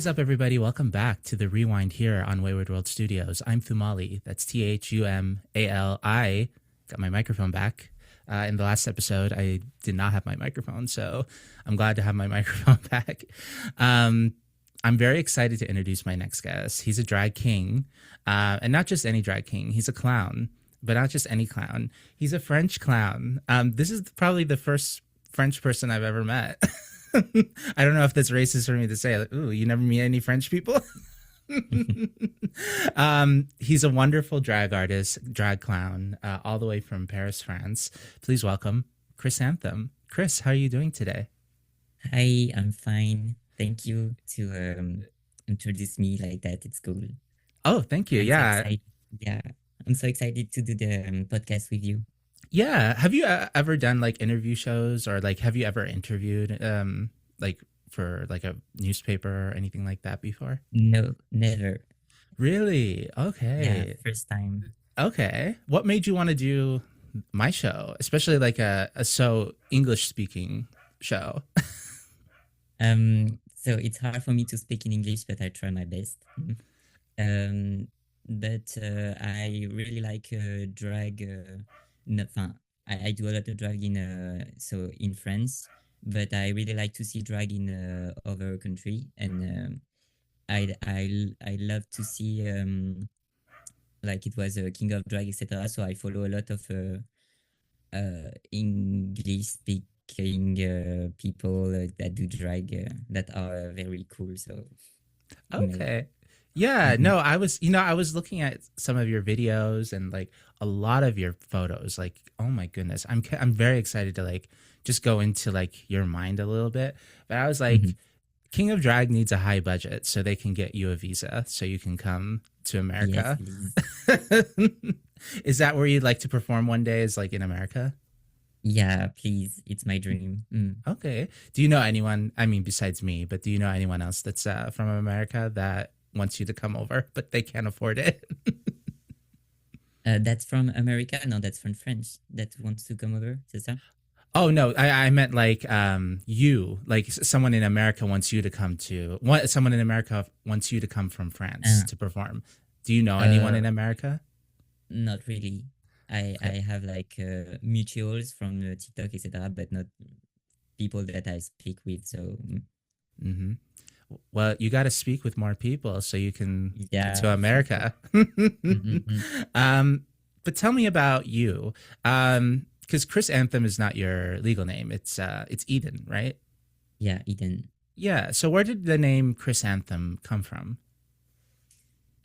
What is up, everybody? Welcome back to the Rewind here on Wayward World Studios. I'm Thumali. That's Thumali. Got my microphone back. In the last episode, I did not have my microphone, so I'm glad to have my microphone back. I'm very excited to introduce my next guest. He's a drag king, and not just any drag king. He's a clown, but not just any clown. He's a French clown. This is probably the first French person I've ever met. I don't know if that's racist for me to say. Like, ooh, you never meet any French people? He's a wonderful drag artist, drag clown, all the way from Paris, France. Please welcome Chrys Anthem. Chrys, how are you doing today? Hi, I'm fine. Thank you to introduce me like that. It's cool. Oh, thank you. I'm so Yeah. excited. Yeah, I'm so excited to do the podcast with you. Yeah. Have you ever done like interview shows or like have you ever interviewed like for like a newspaper or anything like that before? No, never. Really? Yeah, Okay. first time. Okay. What made you want to do my show, especially like a so English speaking show? So it's hard for me to speak in English, but I try my best. Um, but I really like drag. No, enfin, I do a lot of drag in so in France, but I really like to see drag in other country, and I love to see like it was a King of Drag, etc. So I follow a lot of English speaking people that do drag that are very cool. So you know. Okay. Yeah, Mhm. no, I was looking at some of your videos and like a lot of your photos. Like, oh my goodness. I'm very excited to like just go into like your mind a little bit. But I was like, Mhm. King of Drag needs a high budget so they can get you a visa so you can come to Yes, America. please. Is that where you'd like to perform one day, is like in America? Yeah, please. It's my dream. Okay. Do you know anyone, I mean, besides me, but do you know anyone else that's from America that wants you to come over, but they can't afford it? That's from America. No, that's from French. That wants to come over. C'est ça? Oh no, I meant like you, like someone in America wants you to come to what someone in America wants you to come from France Uh, to perform. Do you know anyone uh, in America? Not really. Okay. I have like mutuals from TikTok, etc., but not people that I speak with. So Hmm. Well, you got to speak with more people so you can get to yeah, for sure. America. Mm-mm-mm. um, but tell me about you, because Chrys Anthem is not your legal name. It's Eden, right? Yeah, Eden. Yeah. So where did the name Chrys Anthem come from?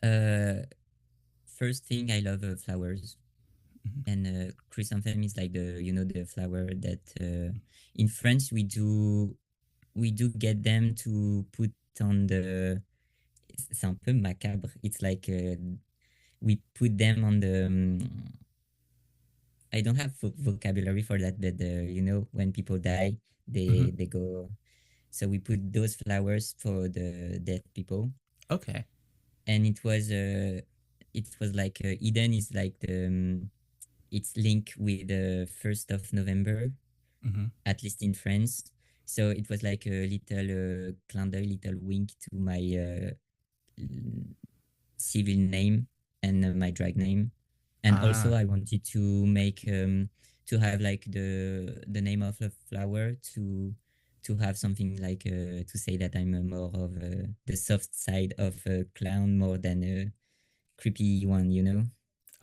Uh, First thing, I love flowers, Mhm. and Chrys Anthem is like the flower that in France we do get them to put on the. C'est un peu macabre. It's like we put them on the. I don't have vocabulary for that, but when people die, Mhm. they go. So we put those flowers for the dead people, Okay. and it was like Eden is like it's linked with the 1st of November, Hmm. at least in France. So it was like a little clin d'œil, little wink to my l- civil name and my drag name. And also Ah. I wanted to have like the name of a flower to have something like to say that I'm more of the soft side of a clown more than a creepy one.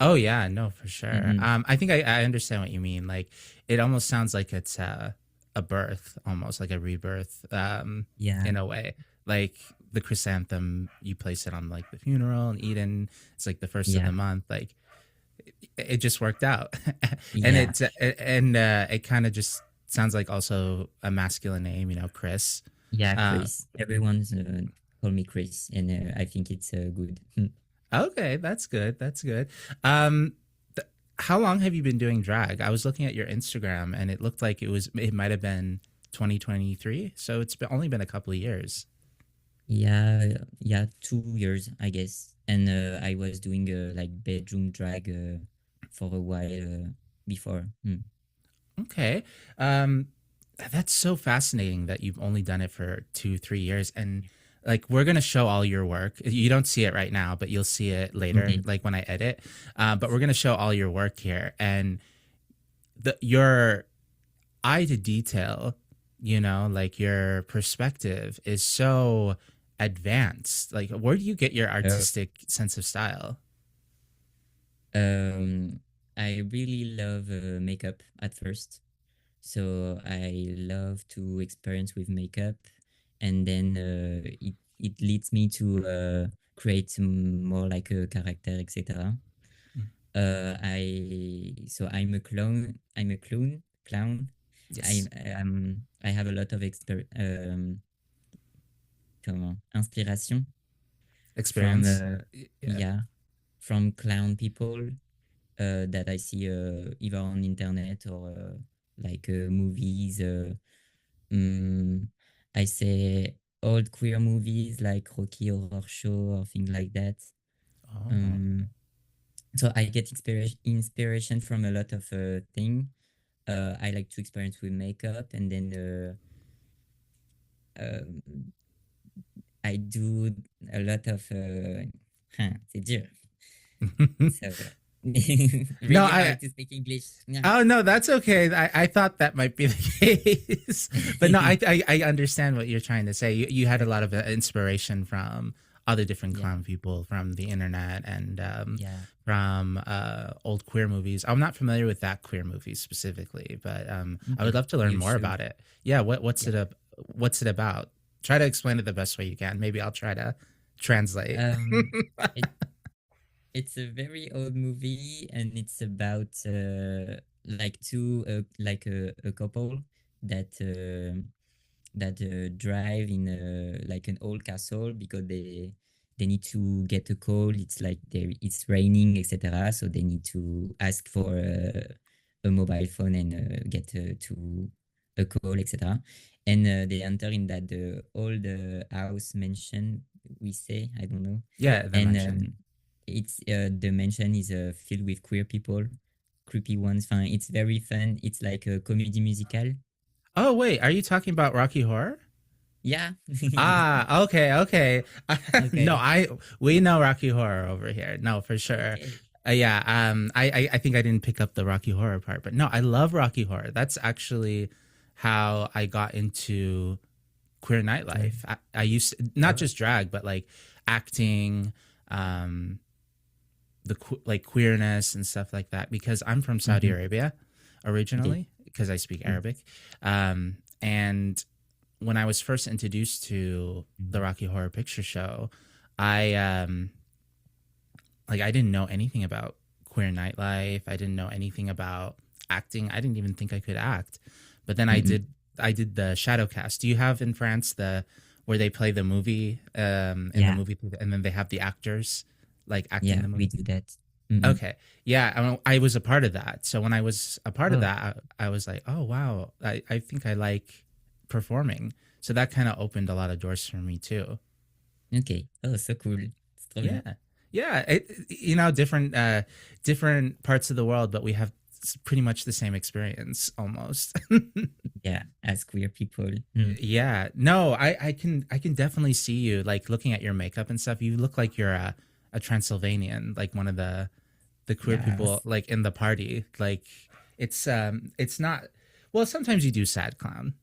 Oh yeah, no, for sure. Mm-hmm. I think I understand what you mean. Like it almost sounds like it's a birth, almost like a rebirth, Yeah, in a way. Like the chrysanthem, you place it on like the funeral, and Eden, it's like the first of the yeah, month. Like it just worked out, and yeah, it kind of just sounds like also a masculine name, Chris. yeah. Uh, Chris. Everyone's call me Chris, and I think it's good. okay, that's good. That's good. Um, how long have you been doing drag? I was looking at your Instagram and it looked like it might have been 2023. So only been a couple of years. Yeah, yeah, 2 years, I guess. And I was doing like bedroom drag for a while before. Okay. Um, that's so fascinating that you've only done it for 2, 3 years. And like we're gonna show all your work. You don't see it right now, but you'll see it later, Okay. like when I edit. But we're gonna show all your work here, and your eye to detail, like your perspective is so advanced. Like, where do you get your Uh, artistic sense of style? um, I really love makeup at first. So I love to experience with makeup, and then it leads me to create more like a character, etc. Mm. I'm a clown. I'm a clown. Yes, I have a lot of inspiration from experience. Yeah. yeah, from clown people that I see either on internet or movies. Mm, I say old queer movies like Rocky Horror Show or things like that. Oh. Um, so I get inspiration from a lot of things. I like to experience with makeup, and then um I do a lot of c'est dur. So No, really I hard to speak English. Yeah. Oh no, that's okay. I thought that might be the case, but no, I understand what you're trying to say. You had a lot of inspiration from other different Yeah, clown people from the internet and yeah. from old queer movies. I'm not familiar with that queer movie specifically, but I would Okay, love to learn you more should. about it. Yeah, what's Yeah. it what's it about? Try to explain it the best way you can. Maybe I'll try to translate. Um, it it's a very old movie, and it's about like two a couple that drive in like an old castle because they need to get a call. It's like it's raining, etc. So they need to ask for a mobile phone and get to a call, etc. And they enter in that old house mansion. We say, I don't know. Yeah, the And mention. it's the mansion is filled with queer people, creepy ones. Fine, it's very fun. It's like a comedy musical. Oh wait, are you talking about Rocky Horror? Yeah. Ah, okay, okay. No, Okay. we know Rocky Horror over here. No, for sure. Okay. Yeah. I think I didn't pick up the Rocky Horror part, but no, I love Rocky Horror. That's actually how I got into queer Drag. nightlife. I used not Oh. just drag, but like acting, um, like queerness and stuff like that. Because I'm from Saudi Mm-hmm. Arabia Okay. originally, because I speak Mm. Arabic, and when I was first introduced to the Mm. Rocky Horror Picture Show, I like I didn't know anything about queer nightlife. I didn't know anything about acting. I didn't even think I could act. But then Mm-mm. I did the shadow cast. Do you have in France the where they play the movie in the Yeah. movie theater, and then they have the actors like acting Yeah. the We movie? do that. Mm-mm. Okay. Yeah, I was a part of that. So when I was a part of Oh. that, I was like, "Oh wow, I think I like performing." So that kind of opened a lot of doors for me too. Okay. Oh, so cool. C'est trop bien. Yeah. Yeah, different different parts of the world, but we have pretty much the same experience almost. Yeah. As queer people. Mm. Yeah. No, I can definitely see you like looking at your makeup and stuff. You look like you're a Transylvanian, like one of the queer people Yes. like in the party. Like it's not well, sometimes you do sad clown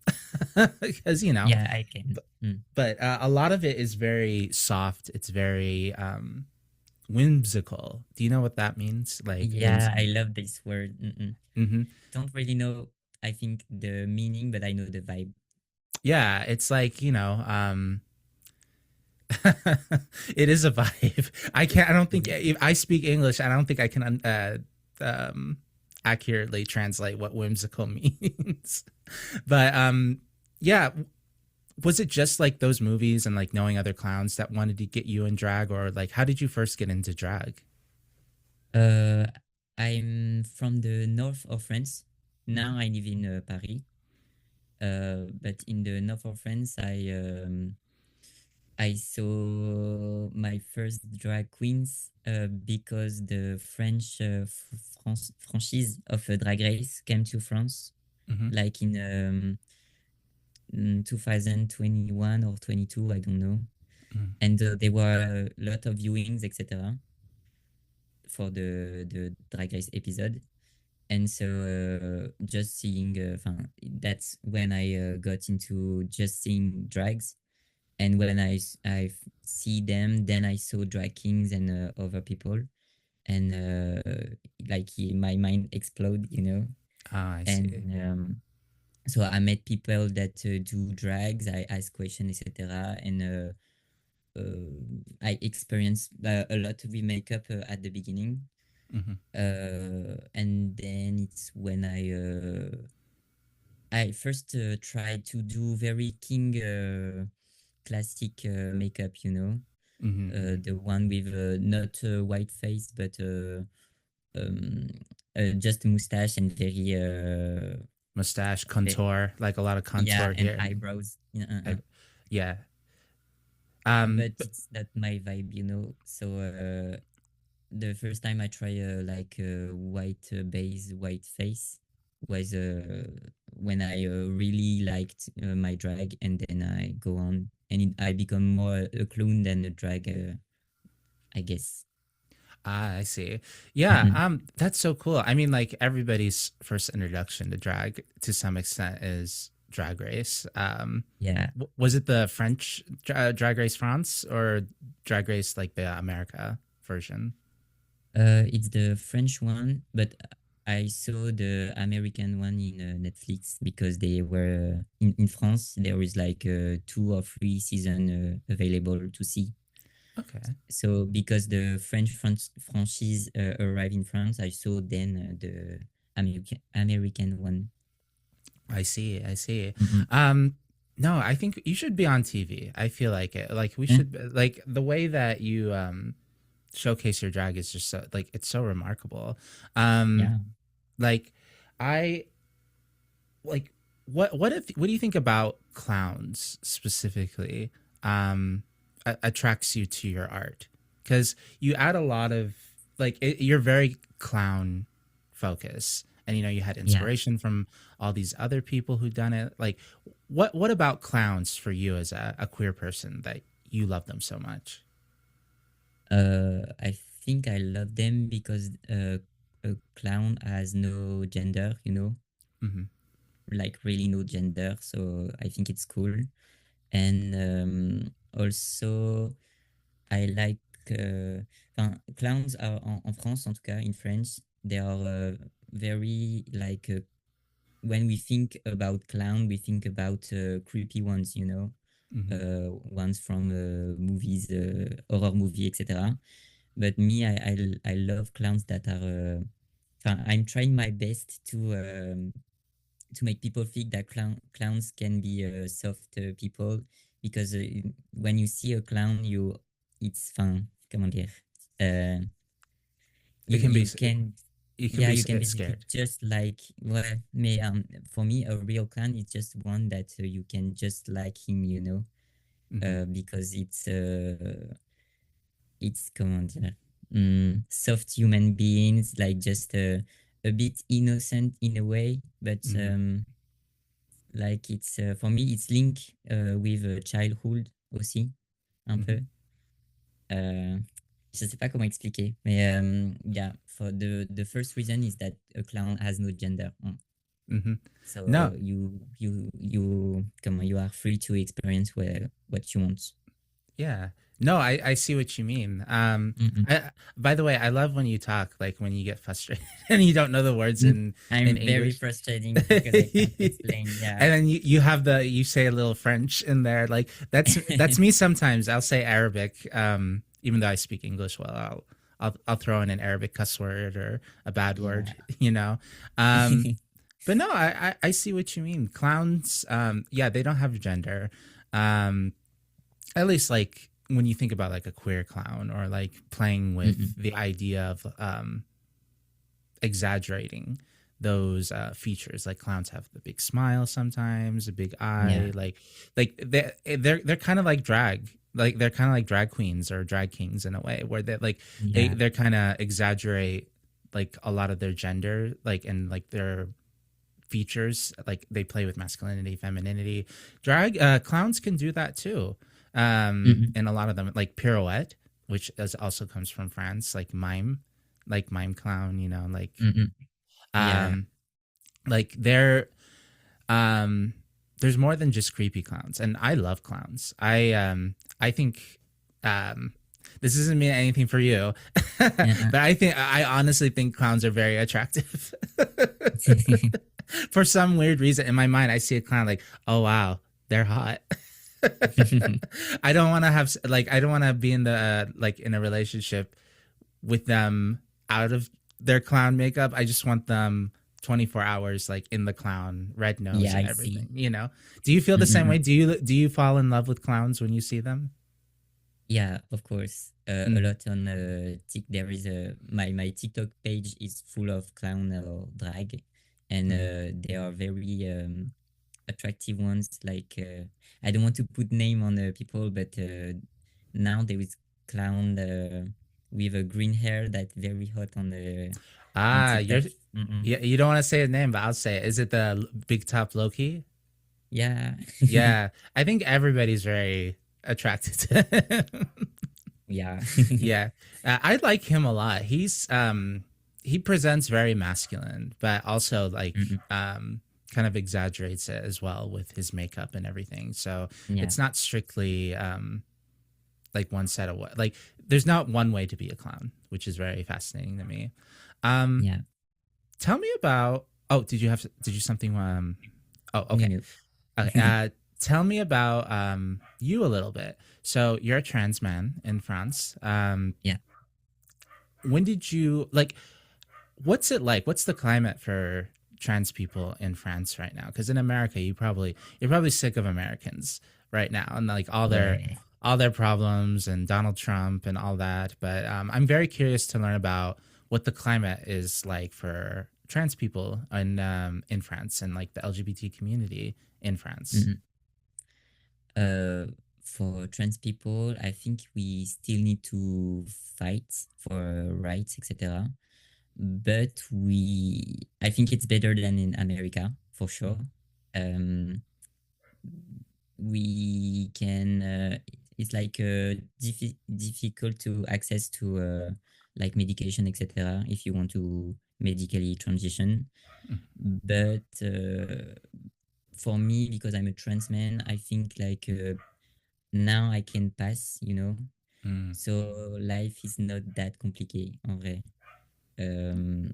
because Yeah, I can. Mm. but a lot of it is very soft. It's very whimsical. Do you know what that means? Like Yeah, whimsy. I love this word. Mm-mm. Hmm. Don't really know, I think, the meaning, but I know the vibe. Yeah, it's like it is a vibe. I don't think Mm. if I speak English, I don't think I can um, accurately translate what whimsical means. But yeah, was it just like those movies and like knowing other clowns that wanted to get you in drag, or like how did you first get into drag? Uh, I'm from the north of France. Mhm. Now I live in Paris. But in the north of France, I saw my first drag queens because the French franchise of Drag Race came to France, Hmm. like in 2021 or 22, I don't know. Mm. and there were a lot of viewings, etc., for the Drag Race episode. And so just seeing, that's when I got into just seeing drags. And when see them, then I saw drag kings and other people, and my mind explode, Ah, I and see. so I met people that do drags. I ask questions, etc., and I experienced a lot with makeup at the beginning, Hmm. and then it's when I first tried to do very king classic makeup, Hmm. the one with not a white face, but um, just a mustache and Mustache, ve- contour, like a lot of yeah, contour and here. eyebrows. I, yeah. But But it's not my vibe, So the first time I try like a white base, white face was when I really liked my drag, and then I go on and I become more a clown than a drag, I guess. I see. Yeah, Mm-mm. that's so cool. I mean, like everybody's first introduction to drag to some extent is Drag Race. Yeah. Was it the French Drag Race France or Drag Race like the America version? It's the French one, but I saw the American one in Netflix because they were in France. There is like 2 or 3 season available to see. Okay, So because the French franchise arrived in France, I saw then the American one. I see. I see. Mm-mm. Um, no, I think you should be on TV. I feel like it. Like we Eh? should like the way that you showcase your drag is just so like it's so remarkable. Um, Yeah. like I like what do you think about clowns specifically attracts you to your art? Because you add a lot of you're very clown focus, and you had Yeah. inspiration from all these other people who done it. Like what about clowns for you as a queer person that you love them so much? I think I love them because a clown has no gender, Hmm. like really no gender. So I think it's cool. And also, I like clowns are en France, en tout cas, in France, they are very like when we think about clown, we think about creepy ones, Hmm. ones from movies, horror movie, etc. But me, I love clowns that are. I'm trying my best to make people think that clowns can be soft people, because when you see a clown, it's fun. Comment dire? Uh, It you can be you can you can yeah, be you can basically scared. just like, well, for me a real clown is just one that you can just like him, Hmm. because it's comment dire, soft human beings, like just a bit innocent in a way, but Hmm. like it's for me it's linked with childhood aussi, un Hmm. peu. Euh, je sais pas comment expliquer, mais yeah, for the first reason is that a clown has no gender. Hmm. No, So you are free to experience what you want. yeah. No, I see what you mean. Mm-mm. By the way, I love when you talk, like when you get frustrated and you don't know the words in I'm very English. frustrating because I can't And explain. Yeah. then you say a little French in there. Like that's me sometimes. I'll say Arabic, even though I speak English well. I'll throw in an Arabic cuss word or a bad word, Yeah. you know. Um, but no, I see what you mean. Clowns, yeah, they don't have gender. Um, at least like when you think about like a queer clown or like playing with Mm-mm. the idea of exaggerating those features. Like clowns have the big smile sometimes, a big eye, Yeah. like they're kind of like drag. Like they're kind of like drag queens or drag kings in a way where they like Yeah. they're kind of exaggerate like a lot of their gender, like and like their features, like they play with masculinity, femininity. Drag clowns can do that too. Mm-hmm. And a lot of them like pirouette, which also comes from France, like mime clown, Mm-hmm. Yeah. um, like um, there's more than just creepy clowns, and I love clowns. I think um, this doesn't mean anything for you, Yeah. but I honestly think clowns are very attractive. For some weird reason, in my mind, I see a clown like, oh wow, they're hot. I don't want to have like I don't want to be in the like in a relationship with them out of their clown makeup. I just want them 24 hours like in the clown, red nose Yeah, and I see. everything, Do you feel the same Mm-mm. way? Do you fall in love with clowns when you see them? Yeah, of course. A Mm, lot on there is my TikTok page is full of clown or drag, and mm. they are very attractive ones. Like I don't want to put name on people, but now there is clown with a green hair that very hot on Ah, TikTok. Mm-mm. yeah, you don't want to say his name, but I'll say it. Is it the big top Loki? Yeah, Yeah, I think everybody's very attracted to him. yeah, Yeah, I like him a lot. He presents very masculine, but also like Mm-mm. kind of exaggerates it as well with his makeup and everything. So Yeah, it's not strictly like one set of what like. There's not one way to be a clown, which is very fascinating to me. Um, yeah. Tell me about. Oh, did you something? Oh, No, okay. no. Okay. Tell me about you a little bit. So you're a trans man in France. Yeah. When did you like? What's it like? What's the climate for trans people in France right now? Because in America, you're probably sick of Americans right now and like Ouais. all their problems and Donald Trump and all that. But I'm very curious to learn about what the climate is like for trans people in France and like the LGBT community in France. Mm-mm. Uh, for trans people, I think we still need to fight for rights, etc. But I think it's better than in America for sure. Mm-hmm. Um, we can. It's like difficult to access to like medication, etc. If you want to medically transition, but for me, because I'm a trans man, I think like now I can pass, Mm-hmm. so life is not that complicated en vrai. Um,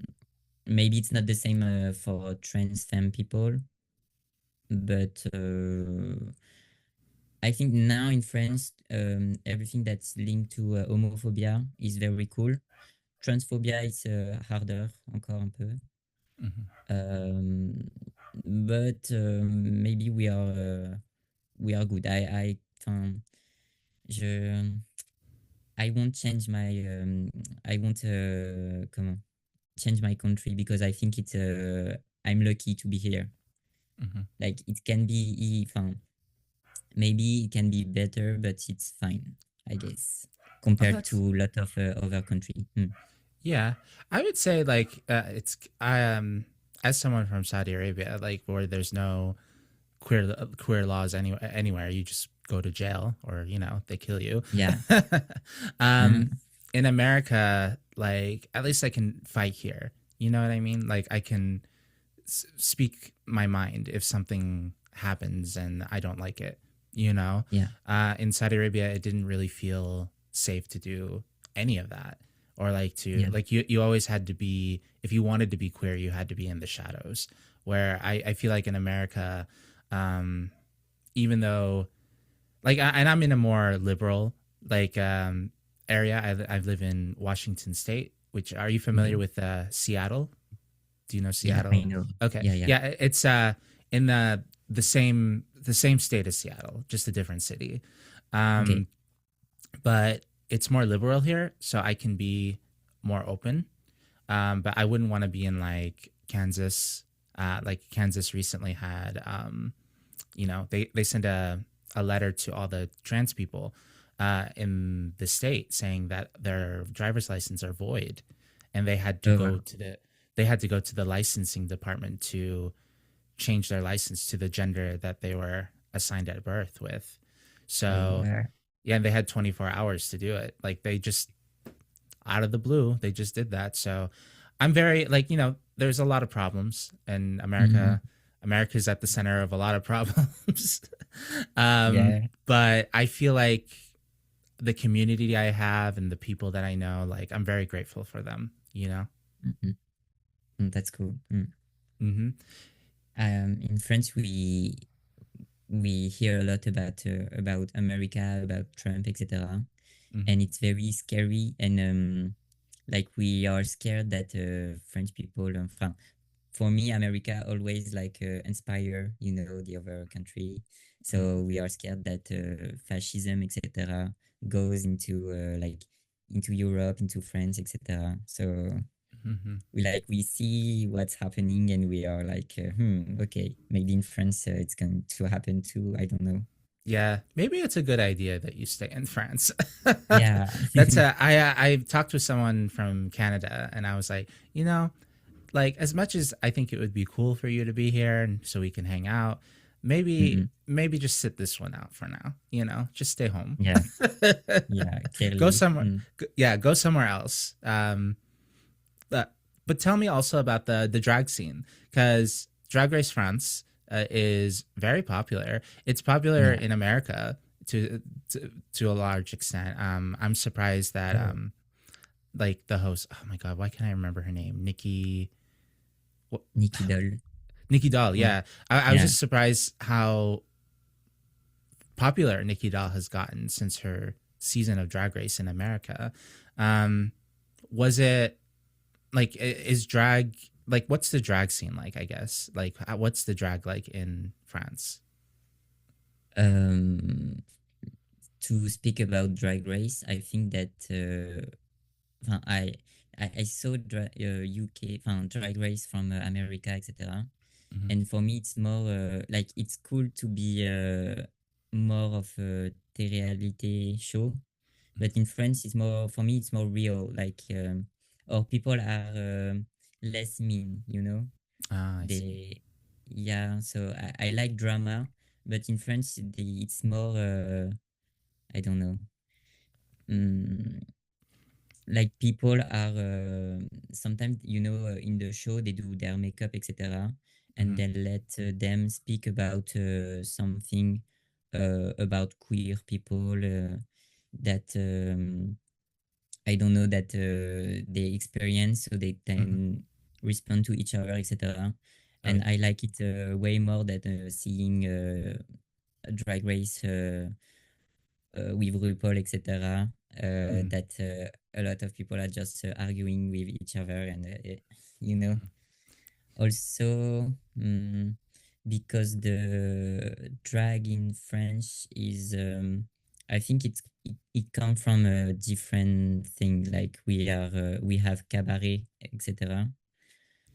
Maybe it's not the same for trans femme people, but I think now in France, everything that's linked to homophobia is very cool. Transphobia is harder, encore un peu. Um, but maybe we are good. Enfin, je, I won't change my I won't comment change my country because I think it's I'm lucky to be here. Mm-hmm. Like it can be fine. Maybe it can be better, but it's fine, I guess, Oh, compared to that's a lot of other country. yeah. I would say like it's as someone from Saudi Arabia, like where there's no queer laws anywhere, you just go to jail or they kill you. Yeah. um, Mm, in America, like at least I can fight here. You know what I mean? Like I can speak my mind if something happens and I don't like it. You know, yeah. in Saudi Arabia, it didn't really feel safe to do any of that, or like to Yeah. like you always had to be if you wanted to be queer, you had to be in the shadows. Where I feel like in America, um, even though and I'm in a more liberal like area. I live in Washington State. Which are you familiar Mhm. with Seattle? Do you know Yeah, I Seattle? know. Okay. Yeah, yeah. Yeah, it's in the same state as Seattle, just a different city. Okay. Um but it's more liberal here, so I can be more open. But I wouldn't want to be in like Kansas. Like Kansas recently had they sent a letter to all the trans people in the state saying that their driver's license are void, and Oh, wow. they had to go to the licensing department to change their license to the gender that they were assigned at birth with. So Yeah. yeah, and they had 24 hours to do it. Like they just out of the blue, they just did that. So I'm very like, there's a lot of problems and Mhm. America's at the center of a lot of problems. Yeah. But I feel like the community I have and the people that I know, like I'm very grateful for them. Mhm. That's cool. Mm-hmm. In France, we hear a lot about America, about Trump, etc. Mm-hmm. And it's very scary. And like we are scared that French people, for me, America always like inspire, the other country. So we are scared that fascism, etc., goes into like into Europe, into France, etc. So Mm-hmm. we see what's happening, and we are like, okay, maybe in France it's going to happen too. I don't know. Yeah, maybe it's a good idea that you stay in France. Yeah. I talked with someone from Canada and I was like, like as much as I think it would be cool for you to be here and so we can hang out, maybe just sit this one out for now, just stay home. Yeah. Yeah, Go clearly. somewhere. Yeah, go somewhere else. But tell me also about the drag scene because Drag Race France is very popular. It's popular Yeah. in America to a large extent. I'm surprised that Oh, like the host. Oh my god, why can't I remember her name? What, Nikki Doll. Nikki Doll. Oh, Yeah, I was yeah. just surprised how popular Nikki Doll has gotten since her season of Drag Race in America. Um, was it like is drag like what's the drag scene like? I guess like what's the drag like in France? Um, to speak about Drag Race, I think that I saw UK Drag Race from America, etc. Mm-hmm. And for me, it's more like it's cool to be more of a reality show. But in France, it's more for me. It's more real. Like, or people are less mean. Ah, I see. They, yeah. So I like drama, but in France, it's more. I don't know. Mm, like people are sometimes in the show they do their makeup, etc., and Mm-hmm. then let them speak about something about queer people that I don't know that they experience, so they Mm-hmm. can respond to each other, etc. Oh And yeah. I like it way more than seeing a drag race with RuPaul, etc. Mm-hmm. That a lot of people are just arguing with each other, and you know. Also, because the drag in French is, I think it comes from a different thing. Like we have cabaret, etc.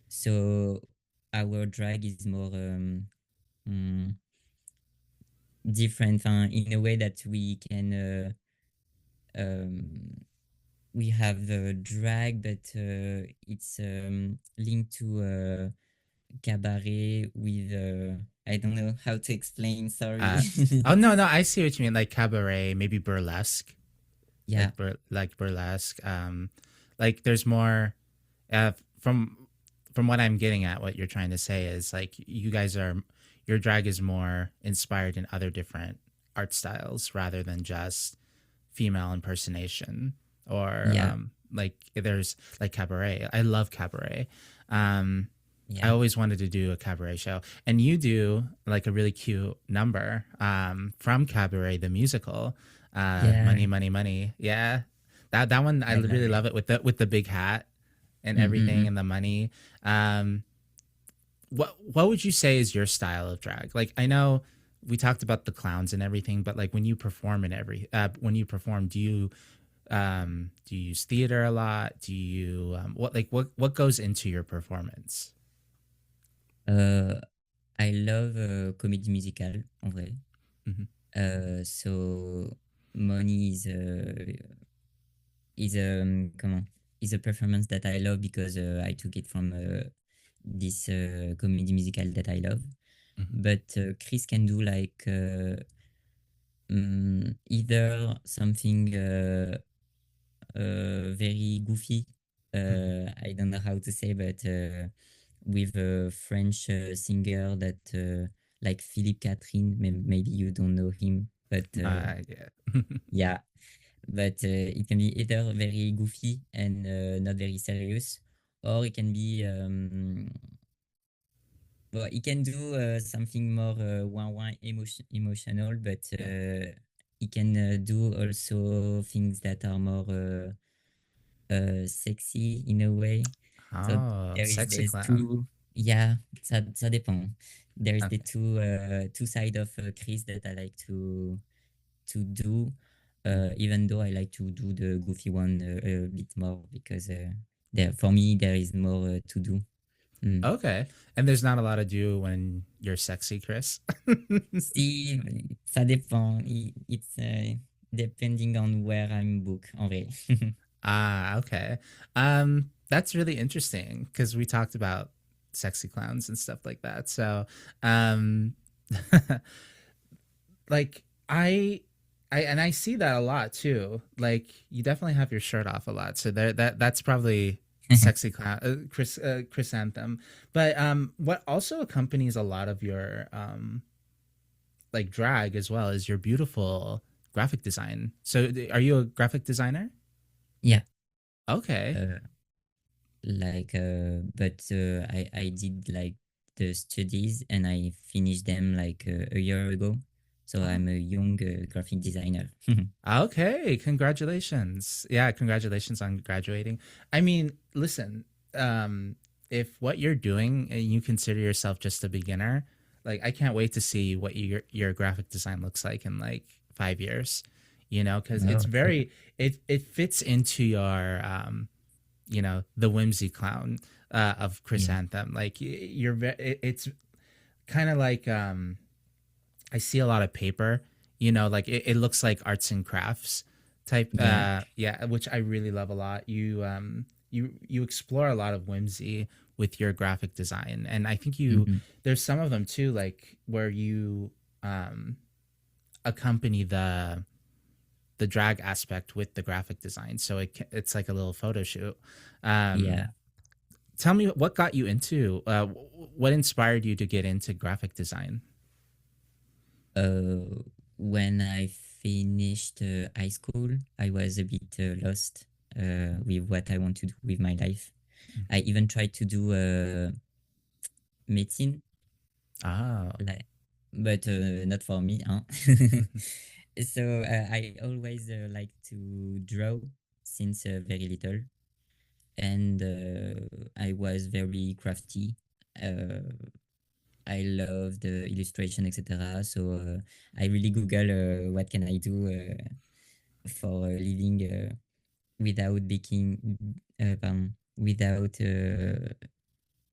So our drag is more mm, different in a way that we can. We have the drag, but it's linked to cabaret with I don't know how to explain. Sorry. Uh, oh no, no, I see what you mean. Like cabaret, maybe burlesque, Yeah. like burlesque. Like there's more. Uh, from what I'm getting at, what you're trying to say is like you guys are your drag is more inspired in other different art styles rather than just female impersonation or Yeah. like there's like cabaret. I love cabaret. Um, I Yeah. always wanted to do a cabaret show, and you do like a really cute number from Cabaret the musical, Yeah. Money, Money, Money. Yeah, that one I I love really it. love it with the big hat and everything Mm-mm-mm. and the money. Um, what would you say is your style of drag? Like I know we talked about the clowns and everything, but like when you perform when you perform, do you use theater a lot? Do you what goes into your performance? Uh, I love comédie musicale en vrai. Hmm. So Money is comment is a performance that I love because I took it from this comédie musicale that I love. Hmm. But Chris can do like Either something very goofy. Mhm. I don't know how to say, but with a French singer that like Philippe Catherine. Maybe you don't know him, but Yeah. yeah. But it can be either very goofy and not very serious, or it can be well, it can do something more emotional, but Yeah. it can do also things that are more sexy in a way. So Oh, sexy there's clown. two, yeah, ça dépend. There is the Okay. two side of Chris that I like to do, Mhm. even though I like to do the goofy one a bit more because there for me there is more to do. Mm. Okay. And there's not a lot to do when you're sexy, Chris. Si, ça dépend. It's depending on where I'm booked en vrai. Ah, okay. That's really interesting because we talked about sexy clowns and stuff like that. So, um, like I see that a lot too. Like you definitely have your shirt off a lot. So that's probably sexy clown, Chrys Anthem. But what also accompanies a lot of your like drag as well is your beautiful graphic design. So are you a graphic designer? Yeah. Okay. Uh, but I did like the studies and I finished them like a year ago. So Oh, I'm a young graphic designer. okay, congratulations. Yeah, congratulations on graduating. I mean, listen, um, if what you're doing and you consider yourself just a beginner, like I can't wait to see what your graphic design looks like in like 5 years, because it's Oh, cool. very it fits into your the whimsy clown of Chrys Yeah. Anthem. Like it's kind of like I see a lot of paper, like it looks like arts and crafts type. Yeah. Yeah, which I really love a lot. You explore a lot of whimsy with your graphic design, and I think Mhm. there's some of them too, like where you um, accompany the drag aspect with the graphic design, so it's like a little photo shoot. Yeah. Um, Tell me what got you into what inspired you to get into graphic design. Uh, when I finished high school, I was a bit lost with what I want to do with my life. I even tried to do medicine, Oh. like, but not for me. Huh? So I always like to draw since very little, and I was very crafty. Uh, I love the illustration, etc. So I really Google what can I do for a living without without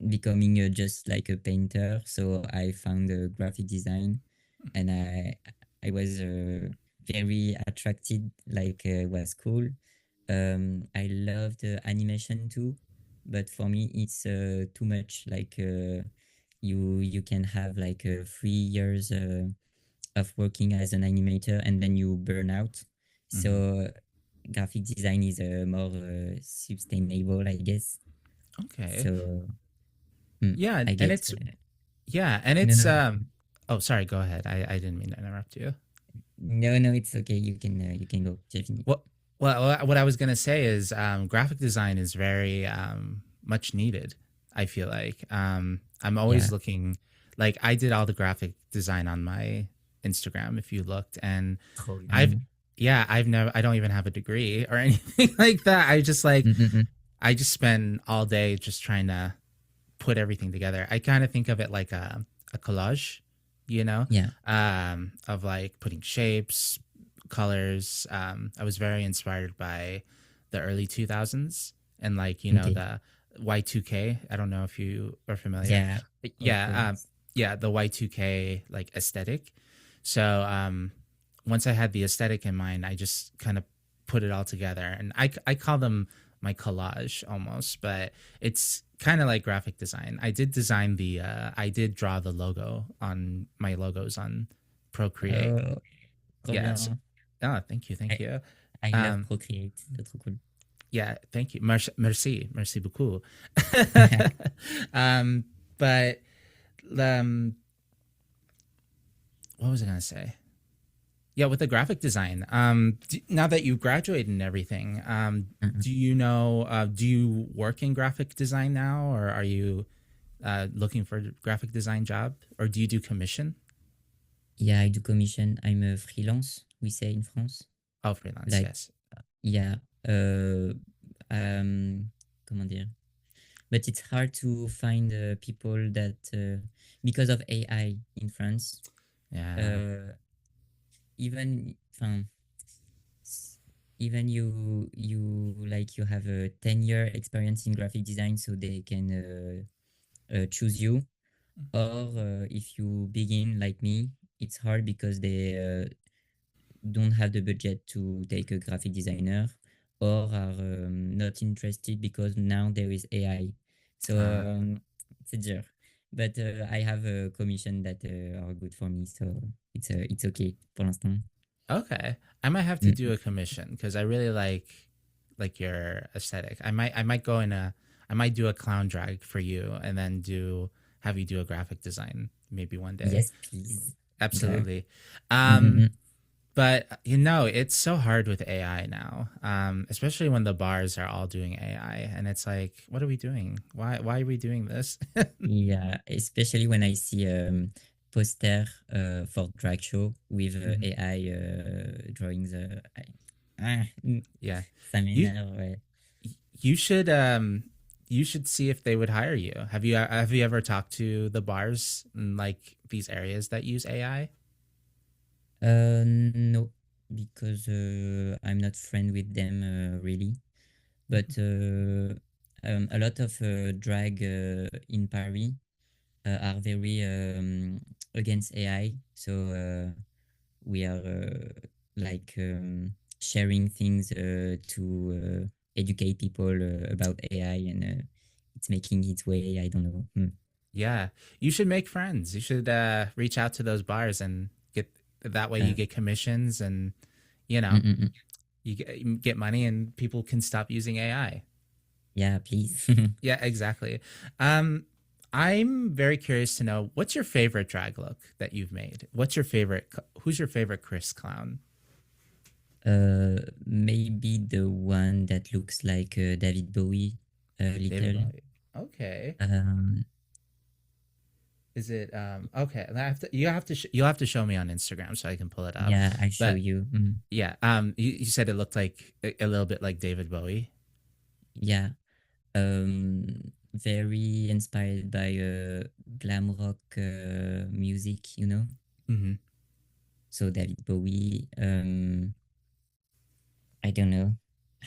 becoming just like a painter. So I found graphic design, and I was very attracted. Like was cool. I loved animation too, but for me it's too much. Like you can have like 3 years of working as an animator and then you burn out. Mhm. So graphic design is more sustainable, I guess. Okay. So Yeah, I and get it's yeah, and no it's no oh, sorry, go ahead. I didn't mean to interrupt you. no, it's okay. You can go, Jeffy. What what I was going to say is graphic design is very much needed, I feel like. I'm always Yeah. looking like I did all the graphic design on my Instagram if you looked, and Trop I've bien. yeah, I don't even have a degree or anything like that. Mm. I just spend all day just trying to put everything together. I kind of think of it like a collage, Yeah. of like putting shapes, colors. I was very inspired by the early 2000s and like, Okay. the Y2K. I don't know if you are familiar. Yeah. But Of yeah, course. yeah, the Y2K like aesthetic. So once I had the aesthetic in mind, I just kind of put it all together, and I call them my collage almost, but it's kind of like graphic design. I did draw the logo on my logos on Procreate. Oh. Trop Yes. bien. Oh, thank you, thank I, you. I love Um, Procreate. C'est trop cool. yeah, thank you. Merci beaucoup. um, but um, what was I gonna say? Yeah, with the graphic design. Now that you graduated and everything, Mhm. do you know? Do you work in graphic design now, or are you looking for a graphic design job, or do you do commission? Yeah, I do commission. I'm a freelance, we say in France. Oh, freelance. Like, Yes. yeah. Uh, comment dire? But it's hard to find people that, because of AI in France, Yeah. uh, even, enfin, even you like you have a 10-year experience in graphic design, so they can choose you. Or if you begin like me, it's hard because they don't have the budget to take a graphic designer, or are not interested because now there is AI. So Uh, it's a dur. But I have a commission that are good for me, so it's okay pour l'instant. okay. I might have to do Mm, a commission because I really like your aesthetic. I might go in a I might do a clown drag for you and then do have you do a graphic design maybe one day. yes, please. Grave. Absolutely. Mm, mm, Um mm. but it's so hard with AI now. Especially when the bars are all doing AI and it's like what are we doing? Why are we doing this? Yeah, especially when I see poster for drag show with Mhm. AI drawings. Yeah. Ça You m'énerve, ouais. you should you should see if they would hire you. Have you ever talked to the bars in like these areas that use AI? No, because I'm not friend with them really. But a lot of drag in Paris are very against AI. So we are like sharing things to educate people about AI, and it's making its way. I don't know. Yeah, you should make friends. You should reach out to those bars and get that way you Uh, get commissions and you mm, know mm, mm. you get money and people can stop using AI. Yeah, please. Yeah, exactly. Um, I'm very curious to know what's your favorite drag look that you've made. What's your favorite? Who's your favorite Chris clown? Maybe the one that looks like David Bowie, a David little. Bowie. Okay. Um, Is it okay? You'll have to show me on Instagram so I can pull it up. yeah, I show But you. yeah, you said it looked like a little bit like David Bowie. Yeah, very inspired by glam rock music, you know. Hmm. So David Bowie. I don't know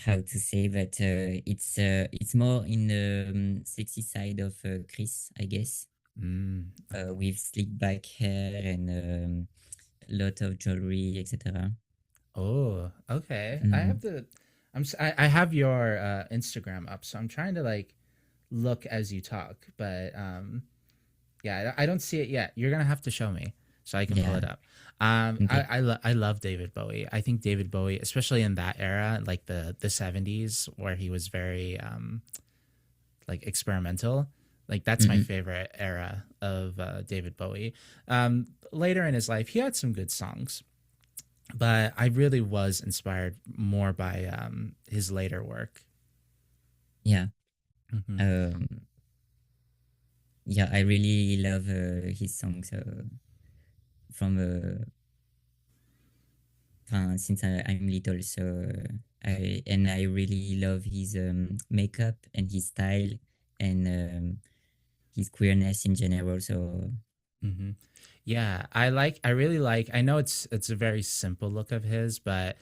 how to say, but it's more in the sexy side of Chris, I guess, Mm. with slick back hair and lot of jewelry, etc. Oh, okay. I have Mm, the I have your Instagram up, so I'm trying to like look as you talk, but yeah, I don't see it yet. You're gonna have to show me so I can pull yeah. it up. Okay. I love David Bowie. I think David Bowie, especially in that era, like the 70s, where he was very like experimental. Like that's my Mm-mm. favorite era of David Bowie. Later in his life, he had some good songs, but I really was inspired more by his later work. Yeah. Hmm. Um, yeah, I really love his songs from since I'm little. So I really love his makeup and his style and his queerness in general. So Hmm. Yeah, I really like. I know it's a very simple look of his, but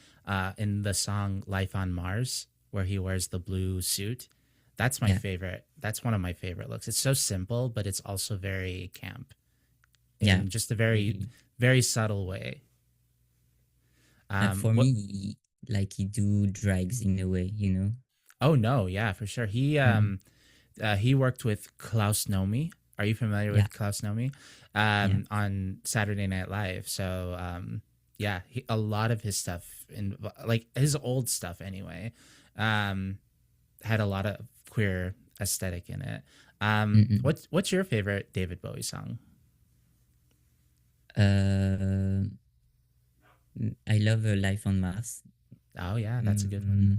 in the song "Life on Mars," where he wears the blue suit, that's my yeah, favorite. That's one of my favorite looks. It's so simple, but it's also very camp yeah. in just a very Really. very subtle way. For What? me, like he do drags in a way, you know. Oh no, yeah, for sure. Mm. He worked with Klaus Nomi. Are you familiar Yeah, with Klaus Nomi? yeah. On Saturday Night Live. So yeah, a lot of his stuff in like his old stuff anyway, um, had a lot of queer aesthetic in it. Mm-mm. What's your favorite David Bowie song? Uh, I love Life on Mars. Oh yeah, that's a good one. Mm,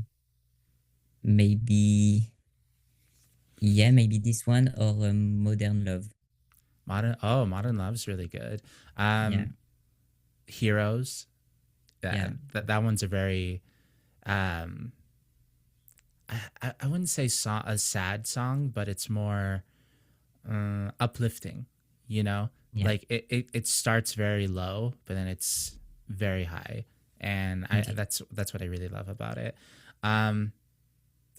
maybe, yeah, maybe this one or Modern Love. Modern Love's really good. Yeah, Heroes, yeah, that one's a very um, I wouldn't say a sad song, but it's more uplifting. You know, yeah. like it starts very low, but then it's very high, and Okay. that's what I really love about it. Um,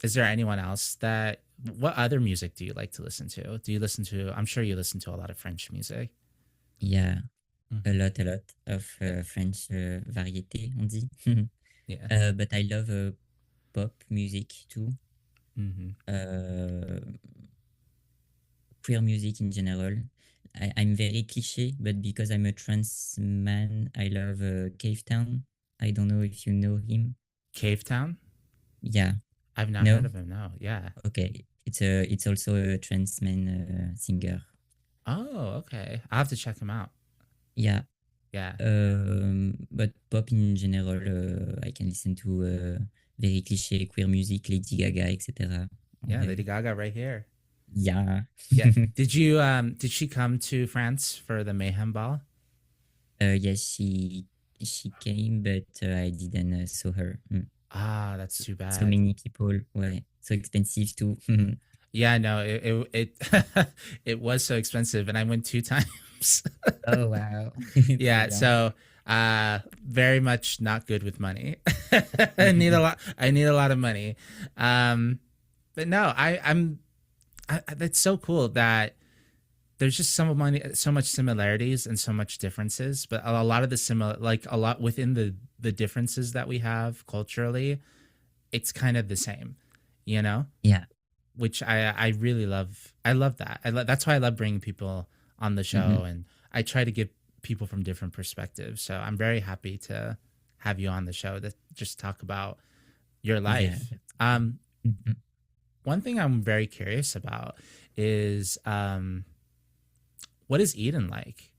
is there anyone else that? What other music do you like to listen to? Do you listen to? I'm sure you listen to a lot of French music. Yeah, Hmm. a lot of French variété, on dit. Yeah. But I love pop music too. Hmm. Uh, Queer music in general. I'm very cliché, but because I'm a trans man, I love Cave Town. I don't know if you know him. Cave Town. Yeah, I've not heard no? of him. No. Yeah. Okay. It's also a trans man singer. Oh, okay. I'll have to check him out. Yeah. Yeah. But pop in general, I can listen to very cliché queer music, Lady Gaga, etc. En Yeah. vrai. Lady Gaga right here. Yeah. Yeah. Did she come to France for the Mayhem Ball? Yes, she came, but I didn't saw her. Ah, that's So, too so bad. many people. Ouais. So expensive too. Yeah, no, it it was so expensive and I went two times. Oh wow. Trop Yeah, bien. so very much not good with money. Mm, mm, mm. I need a lot of money. Um but no, that's so cool that there's just so much similarities and so much differences, but a lot of the similar like a lot within the differences that we have culturally, it's kind of the same, you know? Yeah. Which I really love. I love that. That's why I love bringing people on the show, Mm-mm. and I try to give people from different perspectives. So I'm very happy to have you on the show to just talk about your Yeah. life. That's cool. Mm-mm. One thing I'm very curious about is what is Eden like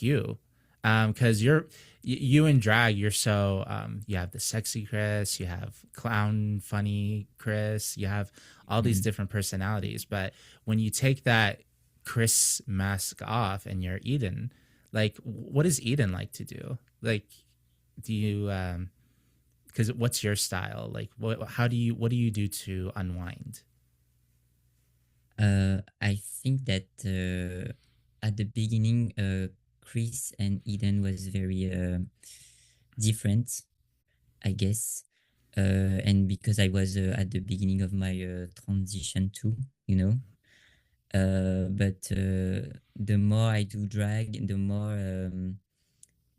you, because you in drag, you're so you have the sexy Chris, you have clown funny Chris, you have all these Mm-mm. different personalities, but when you take that Chris mask off and you're Eden, like what is Eden like to do? Like, do you because what's your style, like what do you do to unwind? I think that at the beginning, Chris and Eden was very different, I guess. And because I was at the beginning of my transition too, you know. But the more I do drag, the more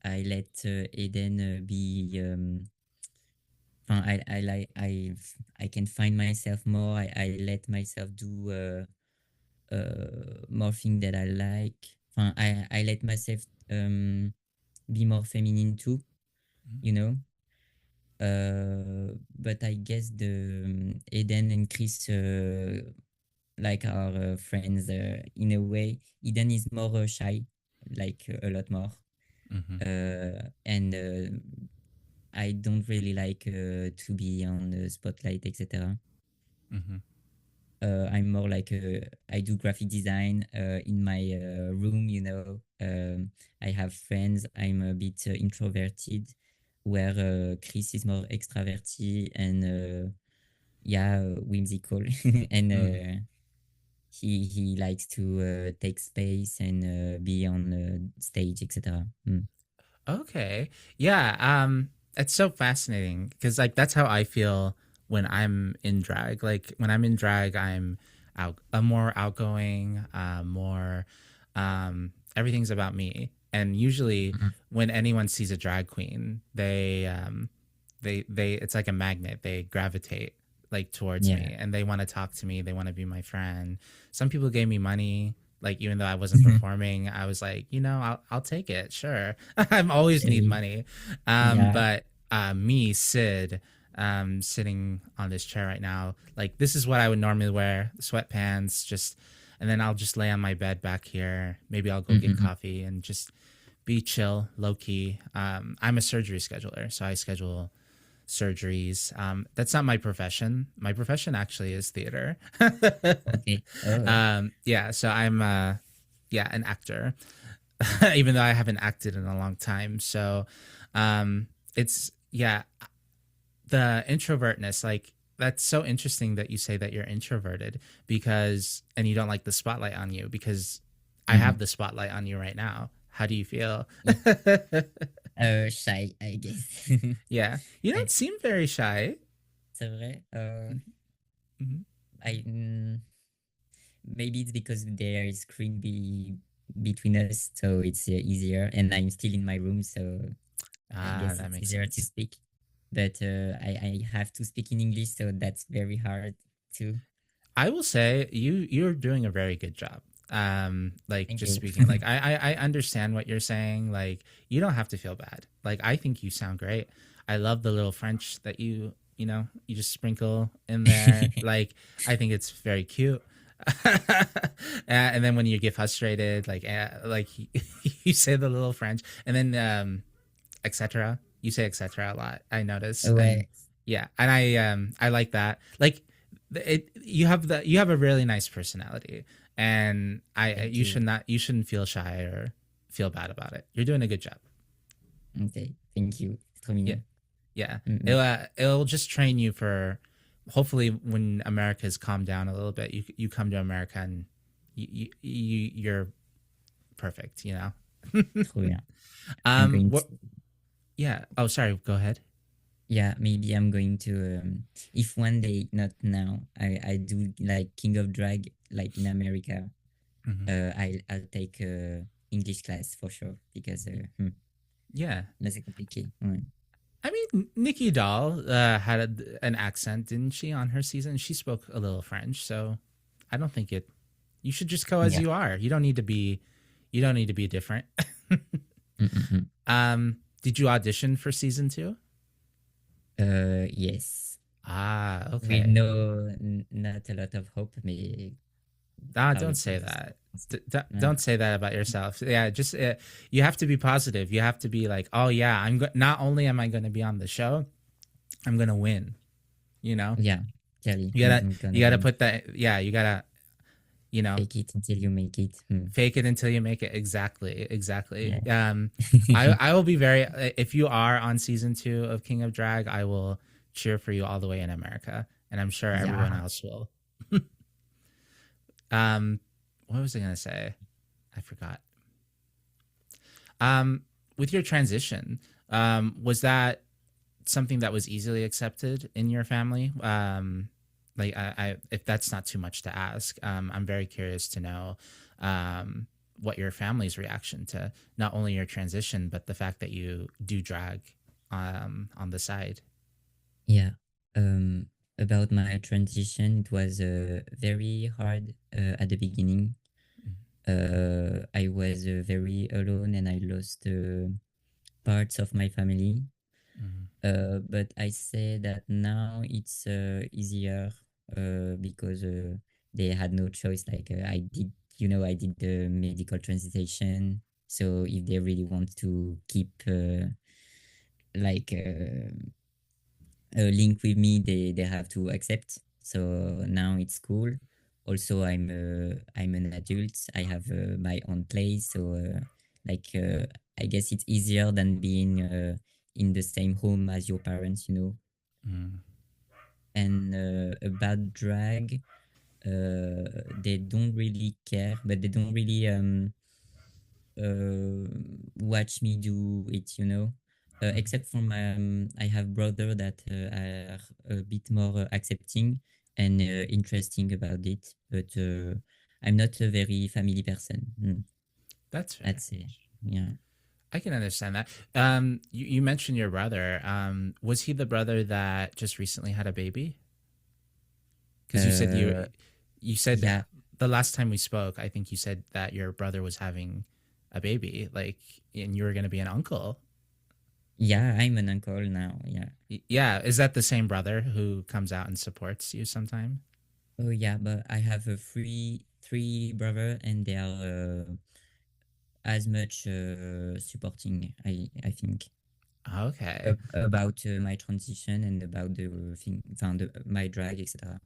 I let Eden be. I like I can find myself more. I let myself do more things that I like. I let myself be more feminine too, you know. But I guess the Eden and Chris like our friends in a way. Eden is more shy, like a lot more, Mm-hmm. and I don't really like to be on the spotlight, etc. Mm-hmm. I'm more like I do graphic design in my room, you know. I have friends. I'm a bit introverted, where Chris is more extraverted and yeah, whimsical, and Mm-hmm. he likes to take space and be on stage, etc. Okay. Yeah. It's so fascinating because like that's how I feel when I'm in drag. Like when I'm in drag, I'm more outgoing, more everything's about me. And usually Mhm. when anyone sees a drag queen, they it's like a magnet. They gravitate like towards Yeah. me and they want to talk to me. They want to be my friend. Some people gave me money. Like even though I wasn't performing, I was like, I'll take it. Sure. I'm always need Really? money. Yeah. But me, Sid, sitting on this chair right now, like this is what I would normally wear, sweatpants, just and then I'll just lay on my bed back here. Maybe I'll go get Mm-hmm. coffee and just be chill, low key. I'm a surgery scheduler, so I schedule surgeries. That's not my profession. My profession actually is theater. Okay. Oh, Yeah, so I'm yeah, an actor, even though I haven't acted in a long time. So it's yeah, the introvertness, like that's so interesting that you say that you're introverted because and you don't like the spotlight on you because I mm-hmm. have the spotlight on you right now. How do you feel? Shy, I guess. Yeah, you don't I, seem very shy. c'est vrai. Mhm. I maybe it's because there is screen between us, so it's easier. And I'm still in my room, so I Ah, guess that it's makes easier to sense. speak. But I have to speak in English, so that's very hard too. I will say you're doing a very good job. Like Thank just you. speaking, like I understand what you're saying. Like you don't have to feel bad. Like I think you sound great. I love the little French that you just sprinkle in there. Like I think it's very cute. And then when you get frustrated, like you say the little French, and then etc. You say etc. a lot. I notice, and Ouais, yeah, and I like that. Like you have a really nice personality, and thank you you. shouldn't feel shy or feel bad about it. You're doing a good job. Okay, thank you. C'est trop Yeah, mignon. yeah. Mm-mm. It'll just train you for hopefully when America's calmed down a little bit, you come to America and you're perfect. Trop bien. I'm going to, What? Yeah. Oh, sorry. Go ahead. yeah, maybe I'm going to, if one day, not now, I do like King of Drag, like in America, Hmm. I'll take English class for sure because Yeah. là c'est compliqué. Ouais. I mean, Nikki Doll had an accent, didn't she, on her season? She spoke a little French, so I don't think it. You should just go as Yeah. you are. You don't need to be. You don't need to be different. Mm-mm-mm. Did you audition for season 2? Yes. Ah, With okay. no, not a lot of hope, mais Ah, I don't will say pass. that. Yeah. Don't say that about yourself. Yeah, just you have to be positive. You have to be like, oh yeah, not only am I going to be on the show, I'm going to win. You know, Yeah, clearly. you gotta Gonna win. put that. Yeah, you gotta you know Fake it until you make it. fake it until you make it. Exactly, exactly. Yeah. I will be very if you are on season 2 of King of Drag, I will cheer for you all the way in America, and I'm sure everyone Yeah. else will. um, what was I gonna say? I forgot. Um, with your transition, was that something that was easily accepted in your family? Like if that's not too much to ask, I'm very curious to know what your family's reaction to not only your transition but the fact that you do drag on the side. Yeah. Um, about my transition, it was very hard at the beginning. I was very alone and I lost parts of my family. Mhm. But I say that now it's easier because they had no choice. Like I did the medical transition. So if they really want to keep like a link with me, they have to accept. So now it's cool. Also, I'm an adult. I have my own place. So like I guess it's easier than being in the same home as your parents. Mhm. And about drag, they don't really care, but they don't really uh, watch me do it, Mhm. except for my, I have brother that are a bit more accepting and interesting about it, but I'm not a very family person. That's fair. I'd say, yeah. I can understand that. You mentioned your brother. Was he the brother that just recently had a baby? Because Uh, you said yeah, the last time we spoke, I think you said that your brother was having a baby, like, and you were going to be an uncle. Yeah, I'm an uncle now. Yeah. Yeah, is that the same brother who comes out and supports you sometime? Oh yeah, but I have a three brother, and they are as much supporting. I think Okay. about my transition and about the thing, found my drag, etc.